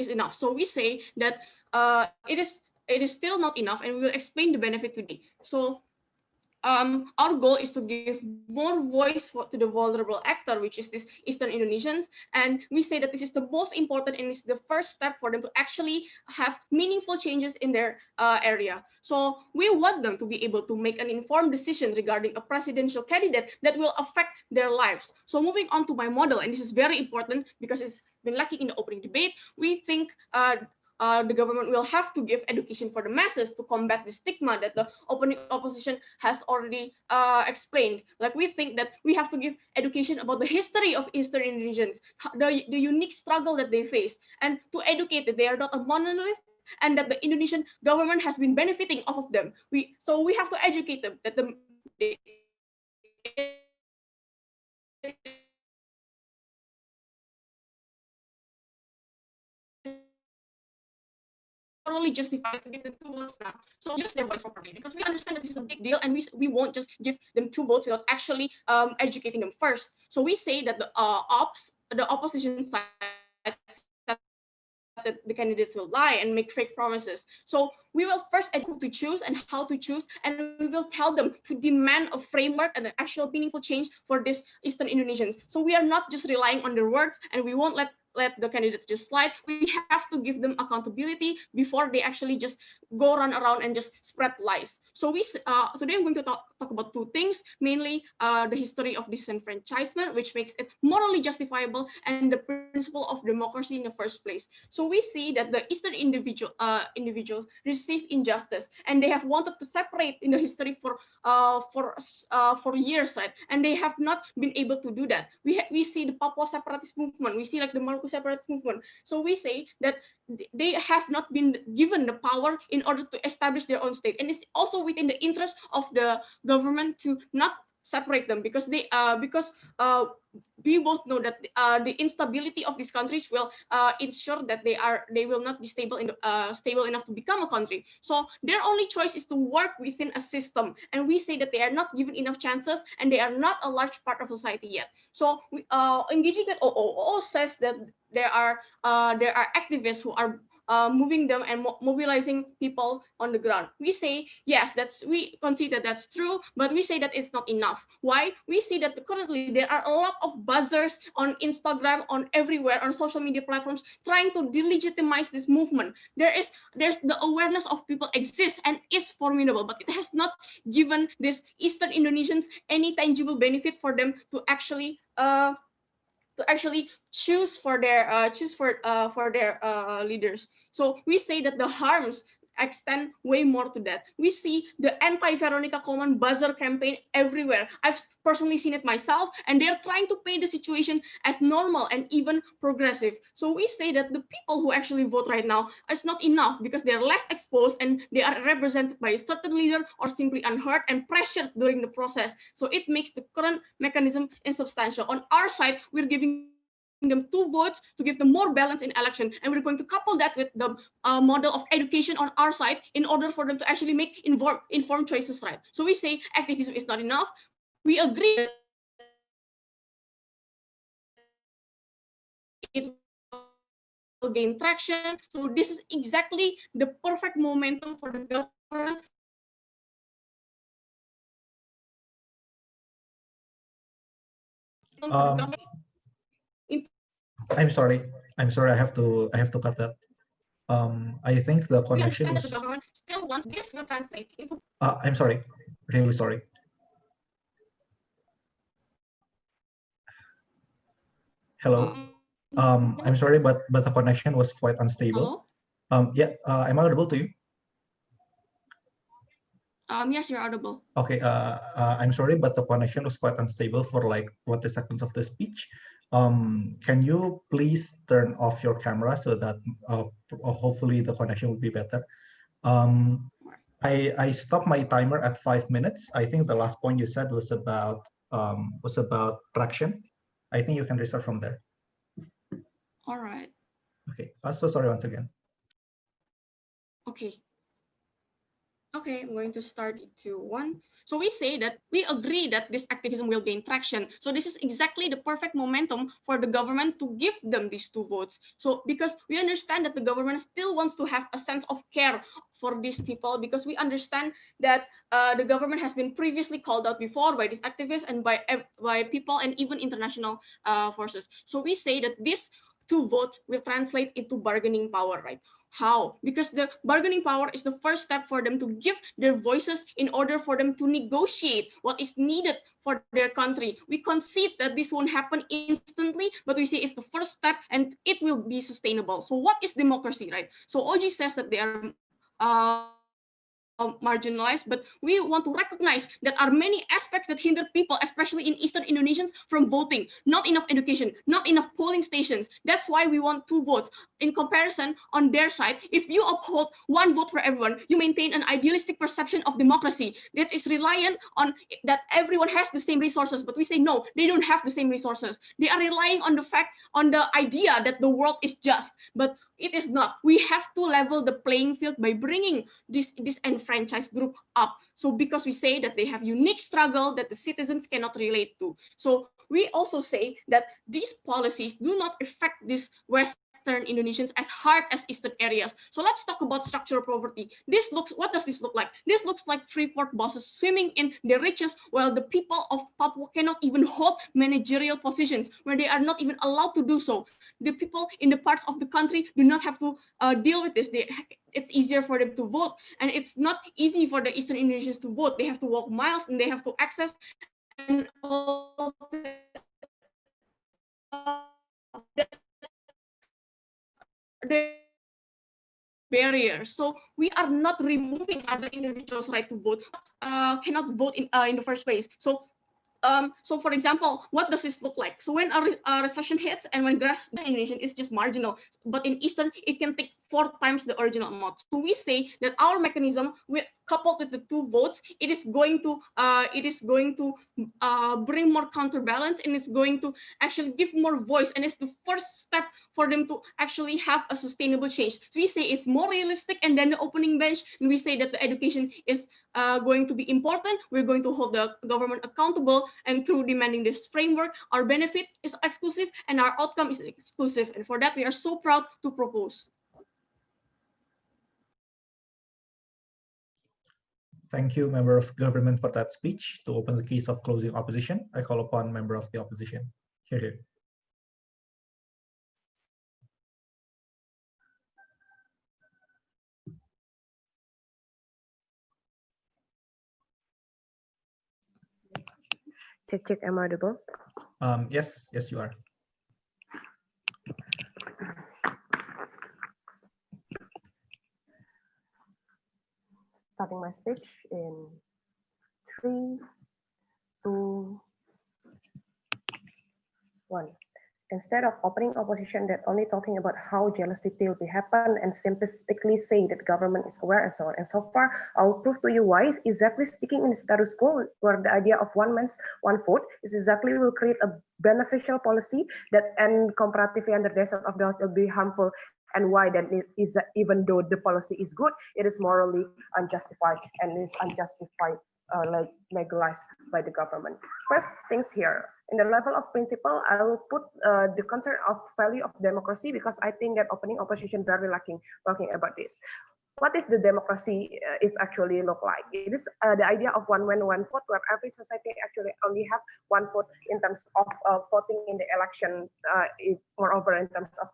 enough. So we say that it is still not enough, and we will explain the benefit today. So our goal is to give more voice to the vulnerable actor, which is this Eastern Indonesians. And we say that this is the most important and is the first step for them to actually have meaningful changes in their area. So we want them to be able to make an informed decision regarding a presidential candidate that will affect their lives. So moving on to my model, and this is very important because it's been lacking in the opening debate, we think the government will have to give education for the masses to combat the stigma that the opening opposition has already explained. Like we think that we have to give education about the history of Eastern Indonesians, the unique struggle that they face, and to educate that they are not a monolith and that the Indonesian government has been benefiting off of them. So we have to educate them that morally justified to give them 2 votes now. So use their voice properly because we understand that this is a big deal, and we won't just give them 2 votes without actually educating them first. So we say that the opposition side that the candidates will lie and make fake promises. So we will first educate who to choose and how to choose, and we will tell them to demand a framework and an actual meaningful change for these Eastern Indonesians. So we are not just relying on their words, and we won't let the candidates just slide. We have to give them accountability before they actually just go run around and just spread lies. So today I'm going to talk about 2 things, mainly the history of disenfranchisement, which makes it morally justifiable, and the principle of democracy in the first place. So we see that the Eastern individuals receive injustice, and they have wanted to separate in the history for years, right? And they have not been able to do that. We see the Papua separatist movement. We see like the Maluku separatist movement. So we say that they have not been given the power in order to establish their own state, and it's also within the interest of the government to not separate them because we both know that the instability of these countries will ensure that they will not be stable enough to become a country. So their only choice is to work within a system, and we say that they are not given enough chances and they are not a large part of society yet. So engaging with OO says that there are activists who are moving them and mobilizing people on the ground. We say yes, we consider that's true, but we say that it's not enough. Why? We see that currently there are a lot of buzzers on Instagram, on everywhere, on social media platforms, trying to delegitimize this movement. There's the awareness of people exists and is formidable, but it has not given these Eastern Indonesians any tangible benefit for them to actually choose for their leaders. So we say that the harms extend way more to that. We see the anti-Veronica Common buzzer campaign everywhere. I've personally seen it myself, and they're trying to paint the situation as normal and even progressive. So we say that the people who actually vote right now is not enough because they're less exposed and they are represented by a certain leader or simply unheard and pressured during the process. So it makes the current mechanism insubstantial. On our side, we're giving them 2 votes to give them more balance in election. And we're going to couple that with the model of education on our side in order for them to actually make informed choices, right? So we say activism is not enough. We agree that it will gain traction. So this is exactly the perfect momentum for the government. I'm sorry. I have to cut that. I think the We connection understand is. that the government still wants this will translate into. I'm sorry. Really sorry. Hello. I'm sorry, but the connection was quite unstable. Hello? Yeah. Am I audible to you? Yes, you're audible. Okay. I'm sorry, but the connection was quite unstable for like 20 seconds of the speech. Can you please turn off your camera so that hopefully the connection will be better? I stopped my timer at 5 minutes. I think the last point you said was about traction. I think you can restart from there. All right. Okay. So sorry once again. Okay. Okay, I'm going to start it to 1. So we say that we agree that this activism will gain traction. So this is exactly the perfect momentum for the government to give them these 2 votes. So because we understand that the government still wants to have a sense of care for these people, because we understand that the government has been previously called out before by these activists and by people and even international forces. So we say that these 2 votes will translate into bargaining power, right? How? Because the bargaining power is the first step for them to give their voices in order for them to negotiate what is needed for their country. We concede that this won't happen instantly, but we say it's the first step and it will be sustainable. So what is democracy, right? So OG says that they are marginalized, but we want to recognize that are many aspects that hinder people, especially in Eastern Indonesians, from voting. Not enough education, not enough polling stations. That's why we want 2 votes. In comparison, on their side, if you uphold 1 vote for everyone, you maintain an idealistic perception of democracy that is reliant on that everyone has the same resources. But we say no, they don't have the same resources. They are relying on the idea that the world is just, but it is not. We have to level the playing field by bringing this disenfranchised group up. So because we say that they have unique struggle that the citizens cannot relate to. So we also say that these policies do not affect these Western Indonesians as hard as Eastern areas. So let's talk about structural poverty. What does this look like? This looks like Freeport bosses swimming in their riches while the people of Papua cannot even hold managerial positions, where they are not even allowed to do so. The people in the parts of the country do not have to deal with this. It's easier for them to vote, and it's not easy for the Eastern Indonesians to vote. They have to walk miles and they have to access and all the barriers. So we are not removing other individuals' right to vote, cannot vote in the first place. So for example, what does this look like? So when a recession hits and when grassroots Indonesian is just marginal, but in Eastern, it can take 4 times the original amount. So we say that our mechanism, coupled with the 2 votes, it is going to bring more counterbalance, and it's going to actually give more voice, and it's the first step for them to actually have a sustainable change. So we say it's more realistic, and then the opening bench, and we say that the education is going to be important. We're going to hold the government accountable, and through demanding this framework, our benefit is exclusive and our outcome is exclusive. And for that, we are so proud to propose. Thank you, member of government, for that speech. To open the case of closing opposition, I call upon member of the opposition. Here. Check, am I audible? Yes, you are. Starting my speech in 3, 2, 1. Instead of opening opposition that only talking about how jealousy will be happen and simplistically say that government is aware and so on and so far, I'll prove to you why is exactly sticking in the status quo where the idea of one man's one vote is exactly will create a beneficial policy that and comparatively under the desert of those will be harmful, and why then it is even though the policy is good, it is morally unjustified and is unjustified like legalized by the government. First things here, in the level of principle, I will put the concern of value of democracy because I think that opening opposition very lacking talking about this. What is the democracy is actually look like? It is the idea of one man, one vote, where every society actually only have one vote in terms of voting in the election, moreover in terms of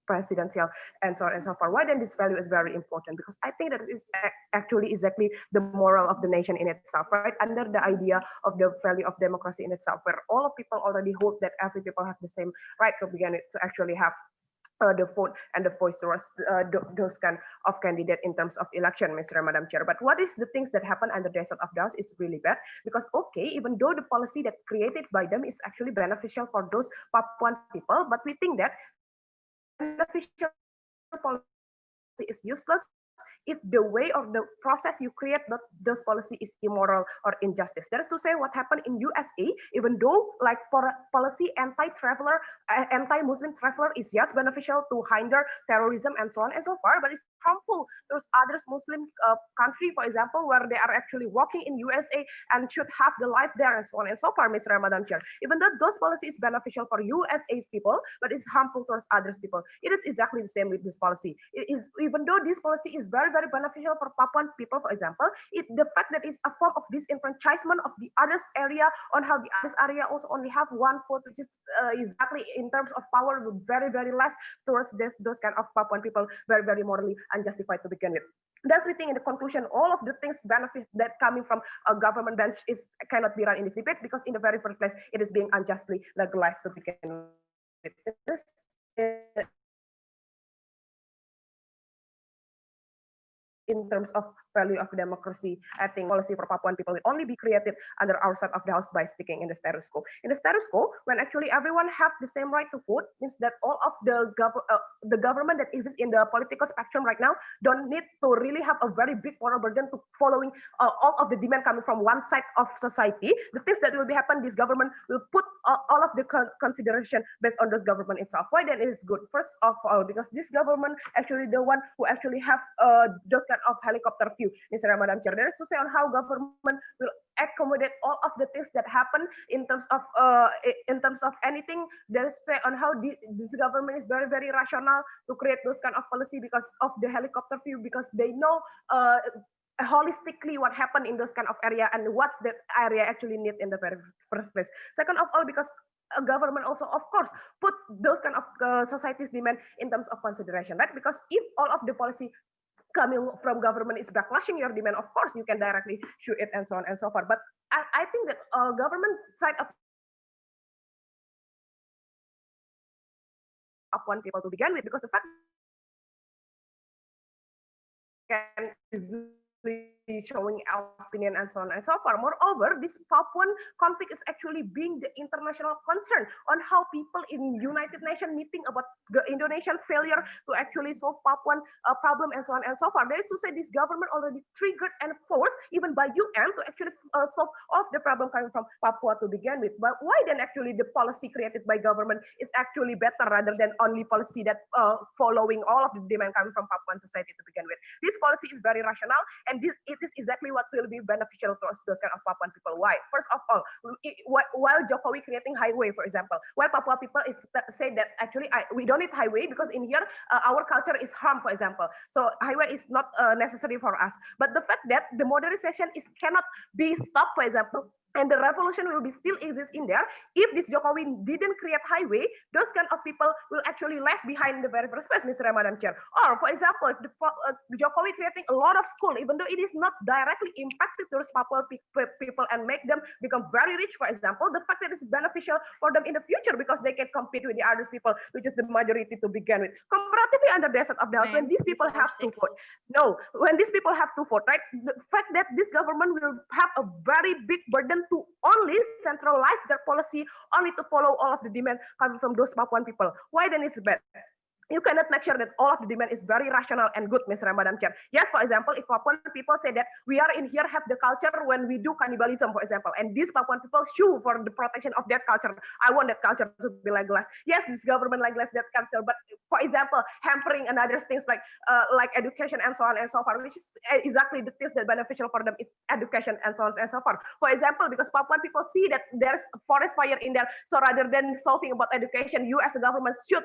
presidential and so on and so forth. Why then this value is very important? Because I think that is actually exactly the moral of the nation in itself, right? Under the idea of the value of democracy in itself, where all of people already hold that every people have the same right to begin it, to actually have the vote and the voice towards those kind of candidate in terms of election, Mr. Madam Chair. But what is the things that happen under the desert of DAOs is really bad because, okay, even though the policy that created by them is actually beneficial for those Papuan people, but we think that beneficial policy is useless if the way of the process you create those policy is immoral or injustice. That is to say, what happened in USA, even though like policy anti-traveler, anti-Muslim traveler is yes beneficial to hinder terrorism and so on and so far, but it's harmful to others Muslim country, for example, where they are actually working in USA and should have the life there and so on and so far, Mr. Ramadan Chair. Even though those policy is beneficial for USA's people, but it's harmful towards others people. It is exactly the same with this policy. It is, even though this policy is very beneficial for Papuan people, for example, the fact that it's a form of disenfranchisement of the others area on how the others area also only have one vote, which is exactly in terms of power very less towards those kind of Papuan people, very morally unjustified to begin with. Thus, we think in the conclusion, all of the things benefits that coming from a government bench is cannot be run in this debate because in the very first place, it is being unjustly legalized to begin with. In terms of value of democracy, I think policy for Papuan people will only be created under our side of the house by sticking in the status quo. In the status quo, when actually everyone have the same right to vote, means that all of the government that exists in the political spectrum right now don't need to really have a very big moral burden to following all of the demand coming from one side of society. The things that will be happen, this government will put all of the consideration based on this government itself. Why then it is good? First of all, because this government actually the one who actually have those kind of helicopter view, Mr. Ramadan Chair. There is to say on how government will accommodate all of the things that happen in terms of anything. There is to say on how this government is very rational to create those kind of policy because of the helicopter view, because they know holistically what happened in those kind of area and what's that area actually need in the very first place. Second of all, because a government also, of course, put those kind of society's demand in terms of consideration, right? Because if all of the policy coming from government is backlashing your demand, of course, you can directly shoot it and so on and so forth. But I think that government side of Papuan people to begin with, because the fact can easily showing opinion and so on and so forth. Moreover, this Papuan conflict is actually being the international concern on how people in United Nations meeting about the Indonesian failure to actually solve Papuan problem and so on and so forth. That is to say, this government already triggered and forced even by UN to actually solve all of the problem coming from Papua to begin with. But why then actually the policy created by government is actually better rather than only policy that following all of the demand coming from Papuan society to begin with? This policy is very rational, and it is exactly what will be beneficial to those kind of Papuan people. Why? First of all, while Jokowi creating highway, for example, while Papua people say that actually we don't need highway because in here our culture is harm, for example. So highway is not necessary for us. But the fact that the modernization cannot be stopped, for example, and the revolution will be still exist in there. If this Jokowi didn't create highway, those kind of people will actually left behind in the very first place, Mr. Madam Chair. Or, for example, if the Jokowi creating a lot of school, even though it is not directly impacted towards Papua people and make them become very rich, for example, the fact that it's beneficial for them in the future because they can compete with the other people, which is the majority to begin with. Comparatively under the desert of the house, when these people have to vote, when these people have to vote, right? The fact that this government will have a very big burden government to only centralize their policy, only to follow all of the demand coming from those Papuan people. Why then is it bad? You cannot make sure that all of the demand is very rational and good, Ms. Madam Chair. Yes, for example, if Papuan people say that we are in here have the culture when we do cannibalism, for example, and these Papuan people sue for the protection of that culture. I want that culture to be legalized. Yes, this government legalized that culture, but for example, hampering and other things like education and so on and so forth, which is exactly the things that beneficial for them is education and so on and so forth. For example, because Papuan people see that there's a forest fire in there, so rather than solving about education, you as a government should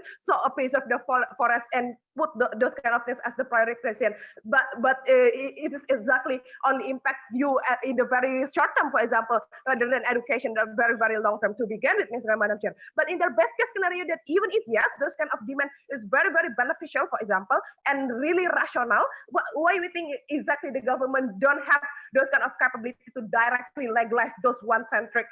preserve the forest and put those kind of things as the prioritization. But it is exactly only impact you in the very short term, for example, rather than education, the very, very long term to begin with, Mr. Madam Chair. But in the best case scenario, that even if yes, those kind of demand is very, very beneficial, for example, and really rational, why we think exactly the government don't have those kind of capability to directly legalize those one-centric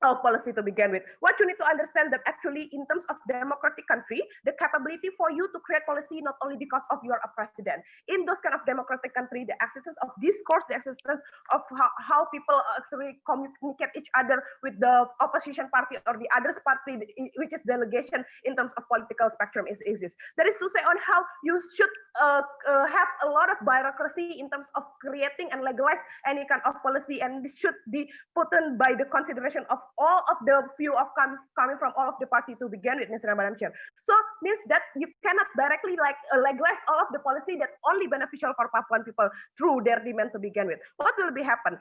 of policy to begin with. What you need to understand that actually in terms of democratic country, the capability for you to create policy not only because of your president. In those kind of democratic country, the existence of discourse, the existence of how people actually communicate each other with the opposition party or the other party, which is delegation in terms of political spectrum exists. That is to say on how you should have a lot of bureaucracy in terms of creating and legalize any kind of policy, and this should be put in by the consideration of all of the view of coming from all of the party to begin with, Mr. Madam Chair. So means that you cannot directly legalize all of the policy that only beneficial for Papuan people through their demand to begin with. What will be happen?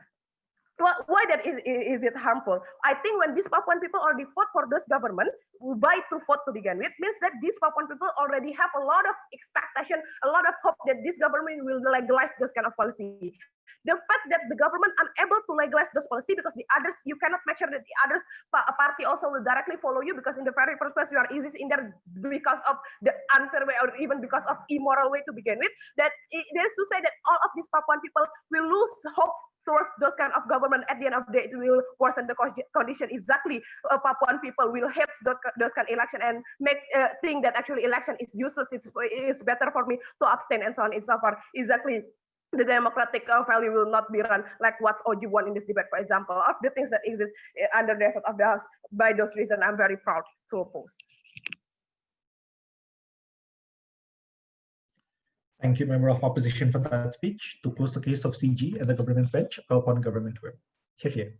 Why that is it harmful? I think when these Papuan people already fought for those government, by to vote to begin with, means that these Papuan people already have a lot of expectation, a lot of hope that this government will legalize those kind of policy. The fact that the government unable to legalize those policy because the others, you cannot make sure that the others party also will directly follow you, because in the very first place you are easy in there because of the unfair way or even because of immoral way to begin with, that there is to say that all of these Papuan people will lose hope towards those kind of government. At the end of the day, it will worsen the condition. Exactly, Papuan people will hate those kind of election and make think that actually election is useless. It's better for me to abstain and so on and so forth. Exactly. The democratic value will not be run like what's OG won in this debate, for example, of the things that exist under the of the House. By those reasons, I'm very proud to oppose. Thank you, Member of Opposition, for that speech. To close the case of CG and the government bench, call upon Government Whip. Here.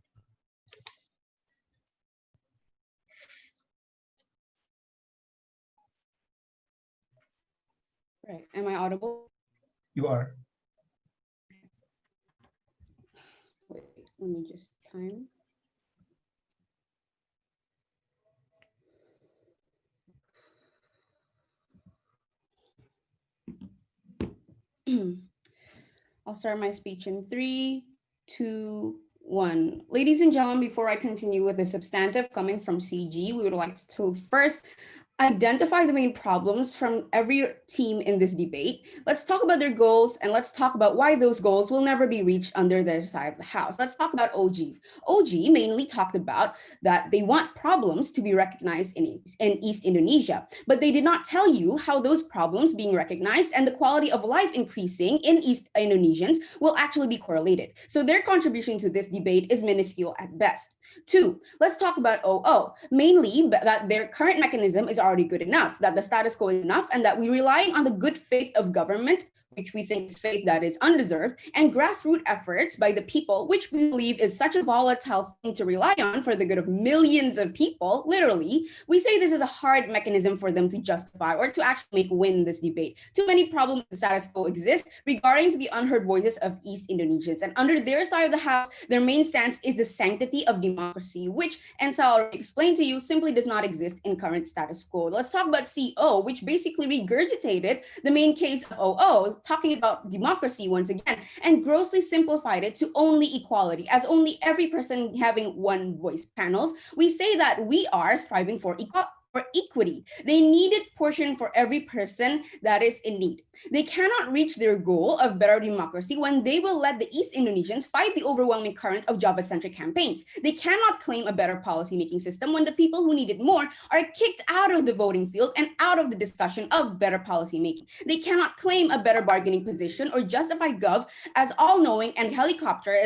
Right. Am I audible? You are. Wait, let me just time. I'll start my speech in 3, 2, 1. Ladies and gentlemen, before I continue with the substantive coming from CG, we would like to first identify the main problems from every team in this debate. Let's talk about their goals, and let's talk about why those goals will never be reached under their side of the house. Let's talk about OG. OG mainly talked about that they want problems to be recognized in East Indonesia, but they did not tell you how those problems being recognized and the quality of life increasing in East Indonesians will actually be correlated. So their contribution to this debate is minuscule at best. 2, let's talk about OO, mainly that their current mechanism is already good enough, that the status quo is enough, and that we relying on the good faith of government, which we think is faith that is undeserved, and grassroots efforts by the people, which we believe is such a volatile thing to rely on for the good of millions of people, literally. We say this is a hard mechanism for them to justify or to actually make win this debate. Too many problems with the status quo exist regarding to the unheard voices of East Indonesians, and under their side of the house, their main stance is the sanctity of democracy, which, and so I'll explain to you, simply does not exist in current status quo. Let's talk about CO, which basically regurgitated the main case of OO, talking about democracy once again, and grossly simplified it to only equality, as only every person having one voice panels. We say that we are striving for equity. They needed portion for every person that is in need. They cannot reach their goal of better democracy when they will let the East Indonesians fight the overwhelming current of Java-centric campaigns. They cannot claim a better policy-making system when the people who need it more are kicked out of the voting field and out of the discussion of better policy-making. They cannot claim a better bargaining position or justify Gov as all-knowing and helicopter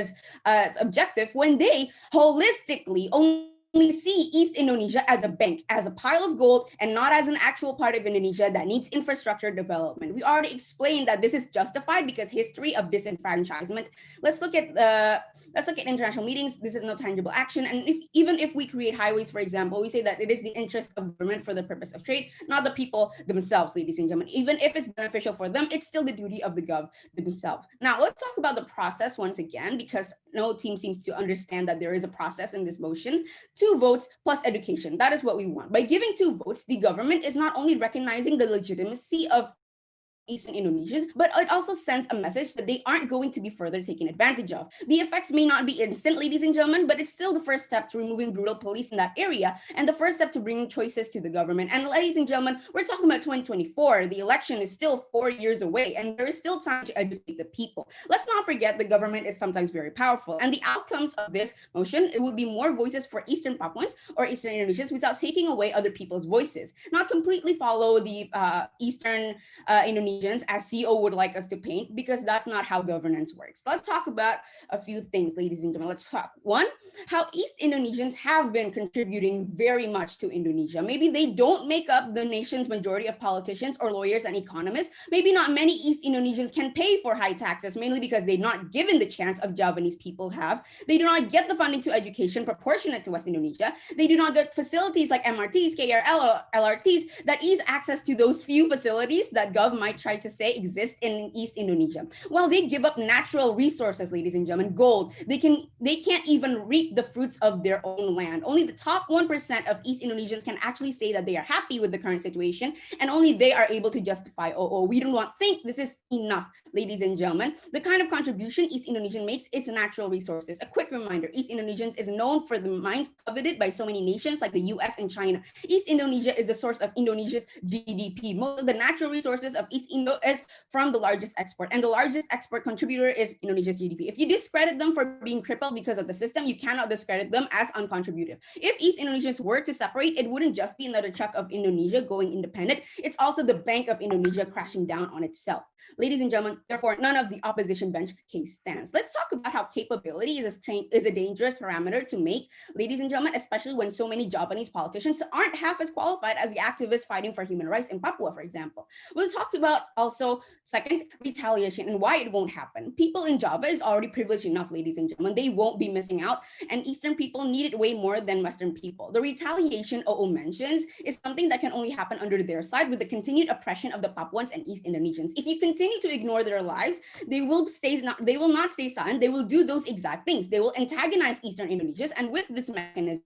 as objective when they holistically only see East Indonesia as a bank, as a pile of gold, and not as an actual part of Indonesia that needs infrastructure development. We already explained that this is justified because history of disenfranchisement. Let's look at international meetings. This is no tangible action. And even if we create highways, for example, we say that it is the interest of government for the purpose of trade, not the people themselves, ladies and gentlemen. Even if it's beneficial for them, it's still the duty of the gov themselves. Now, let's talk about the process once again, because no team seems to understand that there is a process in this motion. 2 votes plus education. That is what we want. By giving 2 votes, the government is not only recognizing the legitimacy of Eastern Indonesians, but it also sends a message that they aren't going to be further taken advantage of. The effects may not be instant, ladies and gentlemen, but it's still the first step to removing brutal police in that area and the first step to bringing choices to the government. And ladies and gentlemen, we're talking about 2024. The election is still 4 years away and there is still time to educate the people. Let's not forget the government is sometimes very powerful, and the outcomes of this motion, it would be more voices for Eastern Papuans or Eastern Indonesians without taking away other people's voices. Not completely follow the Eastern Indonesians as CEO would like us to paint, because that's not how governance works. Let's talk about a few things, ladies and gentlemen. Let's talk. 1, how East Indonesians have been contributing very much to Indonesia. Maybe they don't make up the nation's majority of politicians or lawyers and economists. Maybe not many East Indonesians can pay for high taxes, mainly because they're not given the chance of Javanese people have. They do not get the funding to education proportionate to West Indonesia. They do not get facilities like MRTs, KRL, or LRTs that ease access to those few facilities that Gov might try to say exist in East Indonesia. While they give up natural resources, ladies and gentlemen, gold, they can't even reap the fruits of their own land. Only the top 1% of East Indonesians can actually say that they are happy with the current situation, and only they are able to justify, we do not think this is enough, ladies and gentlemen. The kind of contribution East Indonesian makes is natural resources. A quick reminder, East Indonesians is known for the mines coveted by so many nations like the US and China. East Indonesia is the source of Indonesia's GDP. Most of the natural resources of East Indo is from the largest export, and the largest export contributor is Indonesia's GDP. If you discredit them for being crippled because of the system, you cannot discredit them as uncontributive. If East Indonesians were to separate, it wouldn't just be another chunk of Indonesia going independent. It's also the Bank of Indonesia crashing down on itself. Ladies and gentlemen, therefore, none of the opposition bench case stands. Let's talk about how capability is a dangerous parameter to make, ladies and gentlemen, especially when so many Javanese politicians aren't half as qualified as the activists fighting for human rights in Papua, for example. We'll talk about also, second, retaliation and why it won't happen. People in Java is already privileged enough, ladies and gentlemen. They won't be missing out, and Eastern people need it way more than Western people. The retaliation OO mentions is something that can only happen under their side with the continued oppression of the Papuans and East Indonesians. If you continue to ignore their lives, they will not stay silent. They will do those exact things. They will antagonize Eastern Indonesians, and with this mechanism,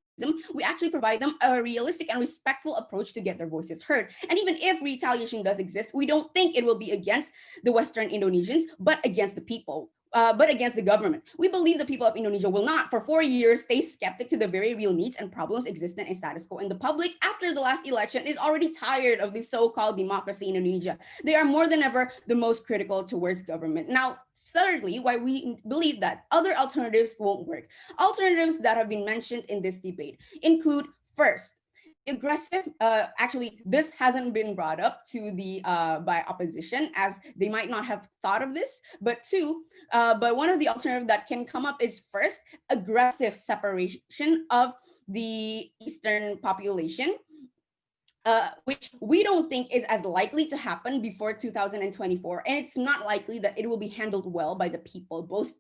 we actually provide them a realistic and respectful approach to get their voices heard. And even if retaliation does exist, we don't think it will be against the Western Indonesians, but against the people. But against the government. We believe the people of Indonesia will not, for 4 years, stay skeptic to the very real needs and problems existent in status quo. And the public, after the last election, is already tired of the so-called democracy in Indonesia. They are more than ever the most critical towards government. Now, thirdly, why we believe that other alternatives won't work. Alternatives that have been mentioned in this debate include, first, aggressive, actually, this hasn't been brought up to the by opposition, as they might not have thought of this, but one of the alternatives that can come up is, first, aggressive separation of the Eastern population, which we don't think is as likely to happen before 2024, and it's not likely that it will be handled well by the people, both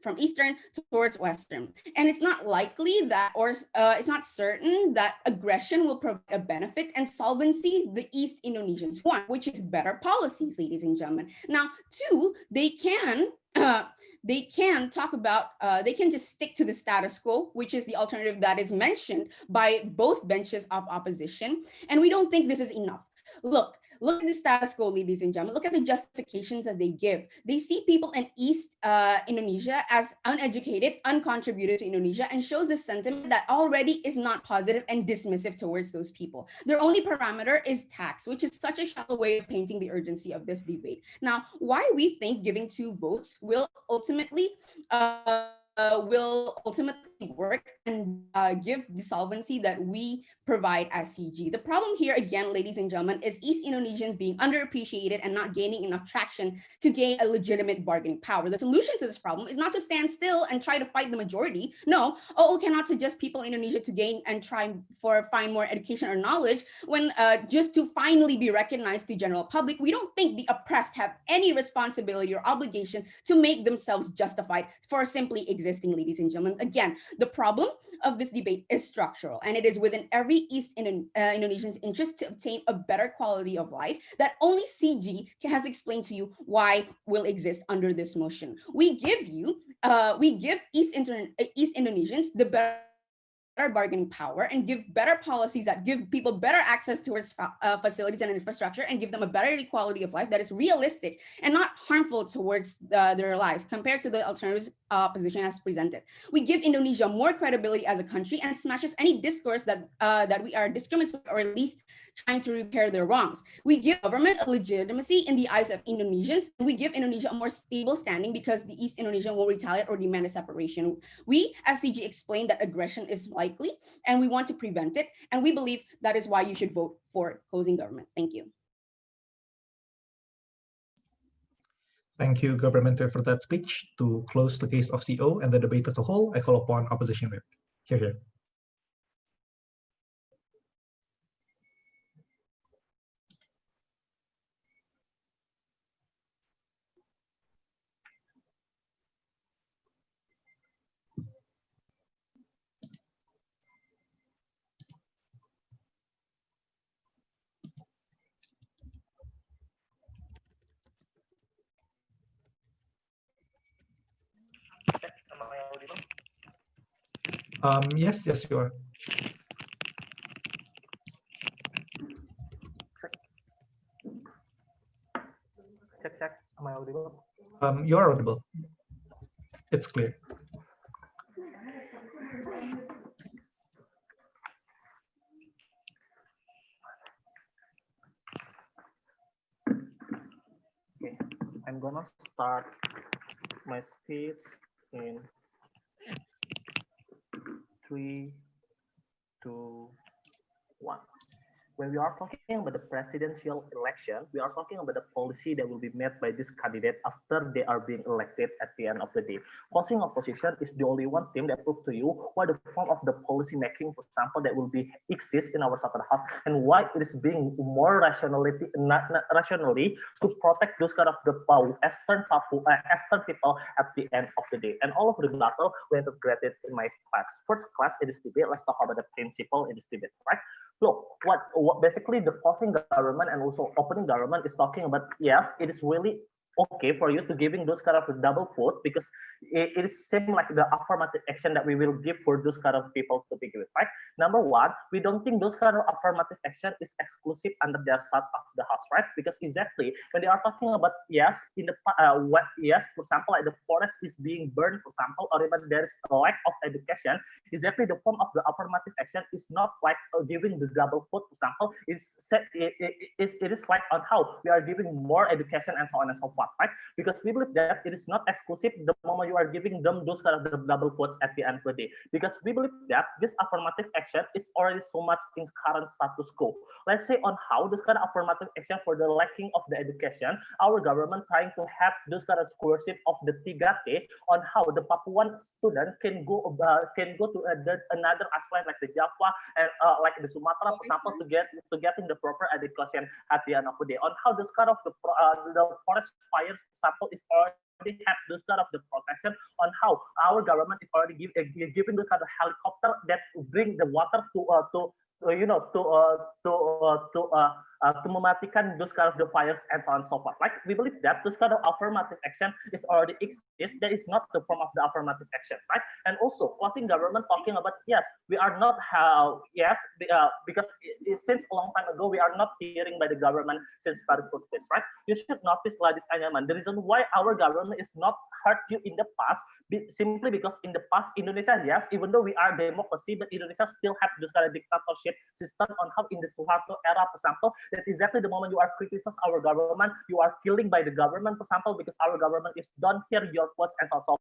from Eastern towards Western. And it's not likely that, or it's not certain that aggression will provide a benefit and solvency the East Indonesians want, which is better policies, ladies and gentlemen. Now, two, they can talk about, they can just stick to the status quo, which is the alternative that is mentioned by both benches of opposition. And we don't think this is enough. Look, Look at the status quo, ladies and gentlemen. Look at the justifications that they give. They see people in East Indonesia as uneducated, uncontributed to Indonesia, and shows this sentiment that already is not positive and dismissive towards those people. Their only parameter is tax, which is such a shallow way of painting the urgency of this debate. Now, why we think giving 2 votes will ultimately work and give the solvency that we provide as CG. The problem here, again, ladies and gentlemen, is East Indonesians being underappreciated and not gaining enough traction to gain a legitimate bargaining power. The solution to this problem is not to stand still and try to fight the majority. No, OO cannot suggest people in Indonesia to gain and find more education or knowledge when just to finally be recognized to general public. We don't think the oppressed have any responsibility or obligation to make themselves justified for simply existing, ladies and gentlemen. Again, the problem of this debate is structural, and it is within every East Indonesian's interest to obtain a better quality of life that only CG has explained to you why will exist under this motion. We give East Indonesians the better bargaining power and give better policies that give people better access towards facilities and infrastructure and give them a better equality of life that is realistic and not harmful towards their lives compared to the alternatives position as presented. We give Indonesia more credibility as a country and smashes any discourse that we are discriminatory or at least trying to repair their wrongs. We give government a legitimacy in the eyes of Indonesians. And we give Indonesia a more stable standing because the East Indonesian will retaliate or demand a separation. We, as CG, explained that aggression is likely and we want to prevent it. And we believe that is why you should vote for closing government. Thank you. Thank you, Governmental, for that speech. To close the case of CO and the debate as a whole, I call upon opposition whip. Here. Yes, you are. Check. Am I audible? You are audible. It's clear. Okay, I'm gonna start my speech in 3, 2, 1. When we are talking about the presidential election, we are talking about the policy that will be made by this candidate after they are being elected at the end of the day. Closing opposition is the only one thing that proves to you what the form of the policy making, for example, that will be exist in our Southern House and why it is being more rationally to protect those kind of the Eastern people at the end of the day. And all of the battle we integrated in my class. First class in this debate, let's talk about the principle in this debate, right? Look, what basically the closing government and also opening government is talking about, yes, it is really okay for you to giving those kind of double vote because it seems like the affirmative action that we will give for those kind of people to begin with, right? Number one, we don't think those kind of affirmative action is exclusive under the side of the house, right? Because exactly when they are talking about yes, in the for example, like the forest is being burned, for example, or even there is a lack of education, exactly the form of the affirmative action is not like giving the double vote, for example, it is like on how we are giving more education and so on and so forth, right? Because we believe that it is not exclusive the moment you are giving them those kind of the double votes at the end of the day. Because we believe that this affirmative action is already so much in current status quo. Let's say on how this kind of affirmative action for the lacking of the education, our government trying to have this kind of scholarship of the 3T on how the Papuan student can go to another island like the Java and like the Sumatra, for example, to getting the proper education at the end of the day. On how this kind of the forest fires, for example, is already have this kind of the protection on how our government is already giving this kind of helicopter that bring the water to to mematikan those kind of the fires and so on and so forth. Like we believe that this kind of affirmative action is already exists. That is not the form of the affirmative action, right? And also quasi government talking about yes, we are not because since a long time ago we are not hearing by the government since very first place, right? You should notice, ladies and gentlemen, the reason why our government is not hurt you in the past simply because in the past Indonesia, yes, even though we are democracy, but Indonesia still have this kind of dictatorship system on how in the Soeharto era, for example, that exactly the moment you are criticize our government, you are killing by the government, for example, because our government is don't hear your voice and so on.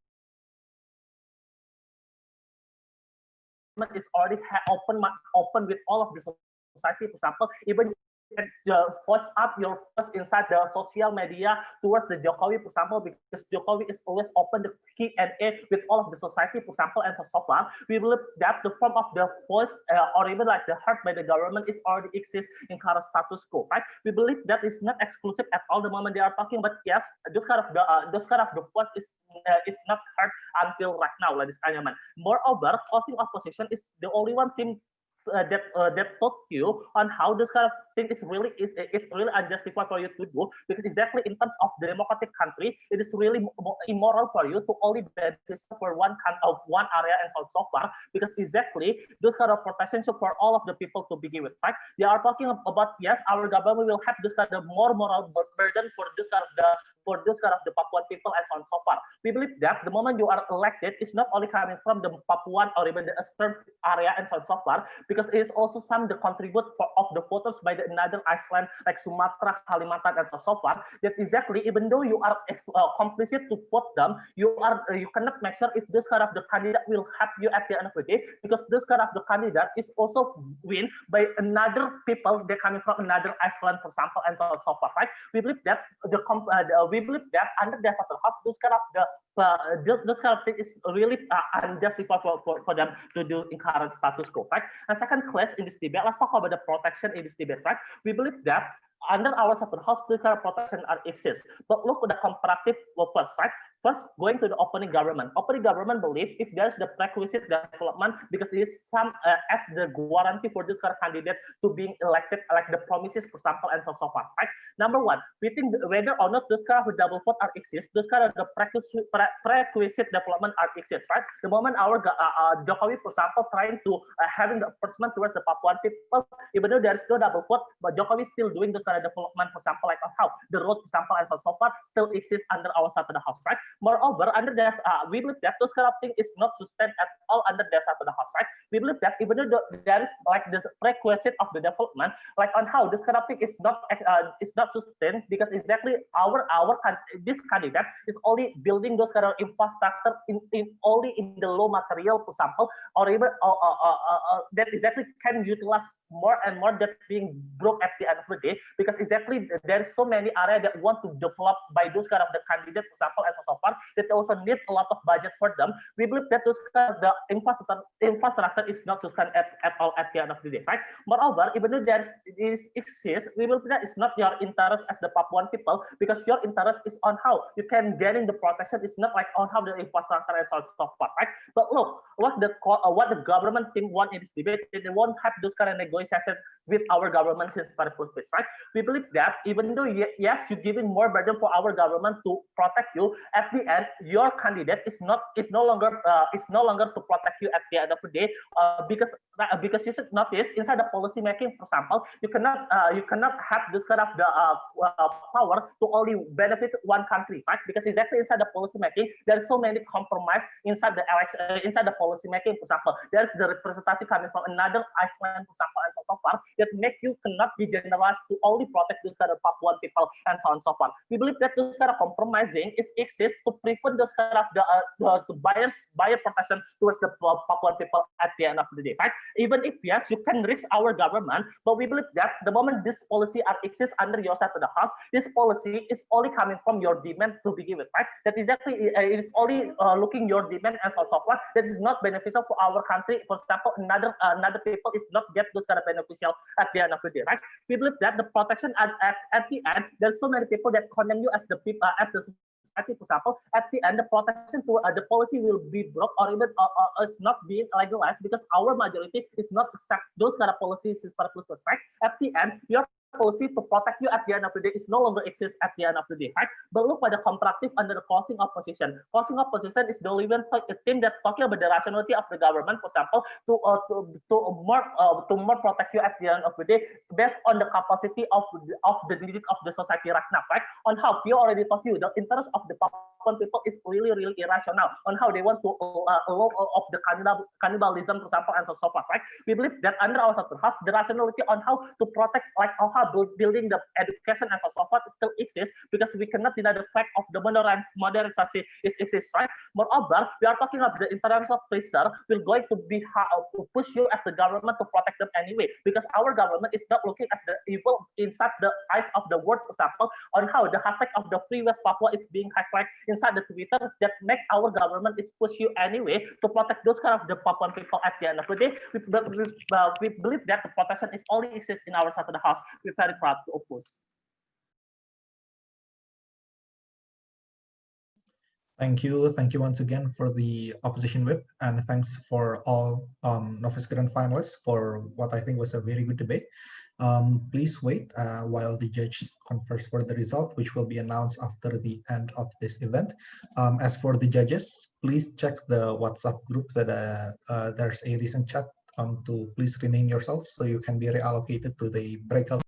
Is already open with all of the society, for example, even force up your voice inside the social media towards the Jokowi, for example, because Jokowi is always open the Q&A with all of the society, for example, and so far. We believe that the form of the voice or even like the hurt by the government is already exists in current status quo, right? We believe that is not exclusive at all the moment they are talking, but yes, those kind of the voice is not heard until right now, ladies and gentlemen. Moreover, closing opposition is the only one thing that taught you on how this kind of thing is really unjustified for you to do, because exactly in terms of the democratic country, it is really immoral for you to only benefit for one area and so far, because exactly those kind of protection for all of the people to begin with, right? They are talking about yes, our government will have this kind of more moral burden for this kind of the Papuan people and so on so far. We believe that the moment you are elected, it's not only coming from the Papuan or even the Eastern area and so on so far, because it is also some the contribute of the voters by the another Iceland like Sumatra, Kalimantan, and so far. That exactly, even though you are complicit to vote them, you cannot make sure if this kind of the candidate will help you at the end of the day, because this kind of the candidate is also win by another people that coming from another Iceland, for example, and so far, right? We believe that we believe that under the Satu House, this kind of thing is really unjustified for them to do in current status quo, right? And second class in this debate, let's talk about the protection in this debate, right? We believe that under our Satu House, this kind of protection exists. But look at the comparative first, right? First, going to the opening government. Opening government believe if there's the prerequisite development, because it is some as the guarantee for this kind of candidate to being elected, like the promises, for example, and so far, right? Number one, we think whether or not this kind of double vote are exist, this kind of the prerequisite development are exist, right? The moment our Jokowi, for example, trying to having the enforcement towards the Papuan people, even though there is no double vote, but Jokowi still doing this kind of development, for example, like how the road, for example, and so far still exists under our Satu House, right? Moreover, under this, we believe that those kind of thing is not sustained at all under the Satu House, right? We believe that even though there is like the prerequisite of the development, like on how this kind of thing is not sustained, because exactly this candidate is only building those kind of infrastructure only in the low material, for example, or even that exactly can utilize more and more that being broke at the end of the day, because exactly there is so many areas that want to develop by those kind of the candidate, for example, and so far, that also need a lot of budget for them. We believe that those kind of the infrastructure is not sustained at all at the end of the day, right? Moreover, even though there exists, we believe that it's not your interest as the Papuan people, because your interest is on how you can getting the protection. It's not like on how the infrastructure and so forth, right? But look, what the government team want in this debate, they won't have those kind of negotiation with our government since very first place, right? We believe that even though yes, you're giving more burden for our government to protect you, at the end your candidate is no longer to protect you at the end of the day, because you should notice inside the policy making, for example, you cannot have this kind of the power to only benefit one country, right? Because exactly inside the policy making, there is so many compromise inside the election, inside the policy making. For example, there's the representative coming from another Iceland, for example, and so far, that make you cannot be generalized to only protect this kind of Papuan people and so on and so forth. We believe that this kind of compromising is exists to prevent this kind of the buyer protection towards the Papuan people at the end of the day, right? Even if yes, you can reach our government, but we believe that the moment this policy exists under your side of the house, this policy is only coming from your demand to begin with, right? That is exactly it is only looking your demand and so forth. That is not beneficial for our country. For example, another people is not get those kind of beneficial at the end of the day, right? We believe that the protection at the end, there's so many people that condemn you as the people as the society, for example, at the end, the protection to the policy will be broke or even is not being legalized because our majority is not accept those kind of policies is plus right. At the end, your policy to protect you at the end of the day is no longer exist at the end of the day, right? But look pada comparative under the causing opposition. Causing opposition is the only one team that talking about the rationality of the government, for example, to more protect you at the end of the day based on the capacity of the need of the society right now, right? On how we already taught you the interest of the Papuan people is really irrational on how they want to allow of the cannibalism, for example, and so forth, right? We believe that under our Satu House, the rationality on how to protect, like how building the education and so forth still exists because we cannot deny the fact of the modernization is exists, right? Moreover, we are talking about the international pressure will going to be to push you as the government to protect them anyway because our government is not looking as the evil inside the eyes of the world, for example, on how the hashtag of the Free West Papua is being highlighted inside the Twitter that make our government is push you anyway to protect those kind of the Papuan people at the end of the day. We believe that the protection is only exists in our side of the house. We're very proud to oppose. Thank you once again for the opposition whip, and thanks for all Novice Grandfinalists for what I think was a very good debate. Please wait while the judges confers for the result, which will be announced after the end of this event. As for the judges, please check the WhatsApp group that there's a recent chat to please rename yourself so you can be reallocated to the breakout